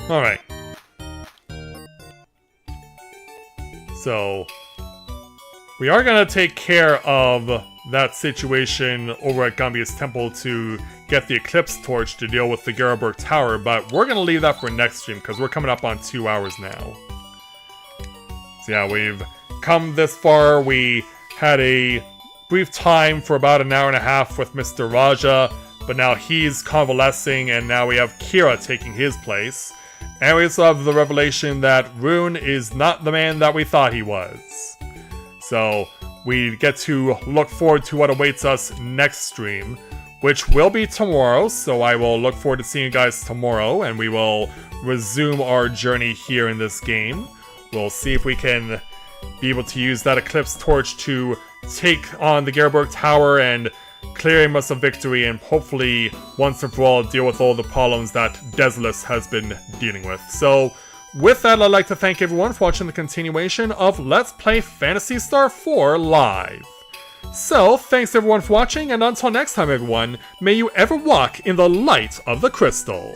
Alright. So, we are going to take care of that situation over at Gambia's Temple to get the Eclipse Torch to deal with the Garaburg Tower, but we're going to leave that for next stream because we're coming up on 2 hours now. So yeah, we've come this far. We had a brief time for about an hour and a half with Mr. Raja, but now he's convalescing, and now we have Kira taking his place. And we also have the revelation that Rune is not the man that we thought he was. So we get to look forward to what awaits us next stream, which will be tomorrow. So I will look forward to seeing you guys tomorrow, and we will resume our journey here in this game. We'll see if we can be able to use that Eclipse Torch to take on the Garaburg Tower and clear us a victory, and hopefully once and for all deal with all the problems that Desolus has been dealing with. So with that, I'd like to thank everyone for watching the continuation of Let's Play Phantasy Star 4 Live. So, thanks everyone for watching, and until next time everyone, may you ever walk in the light of the crystal.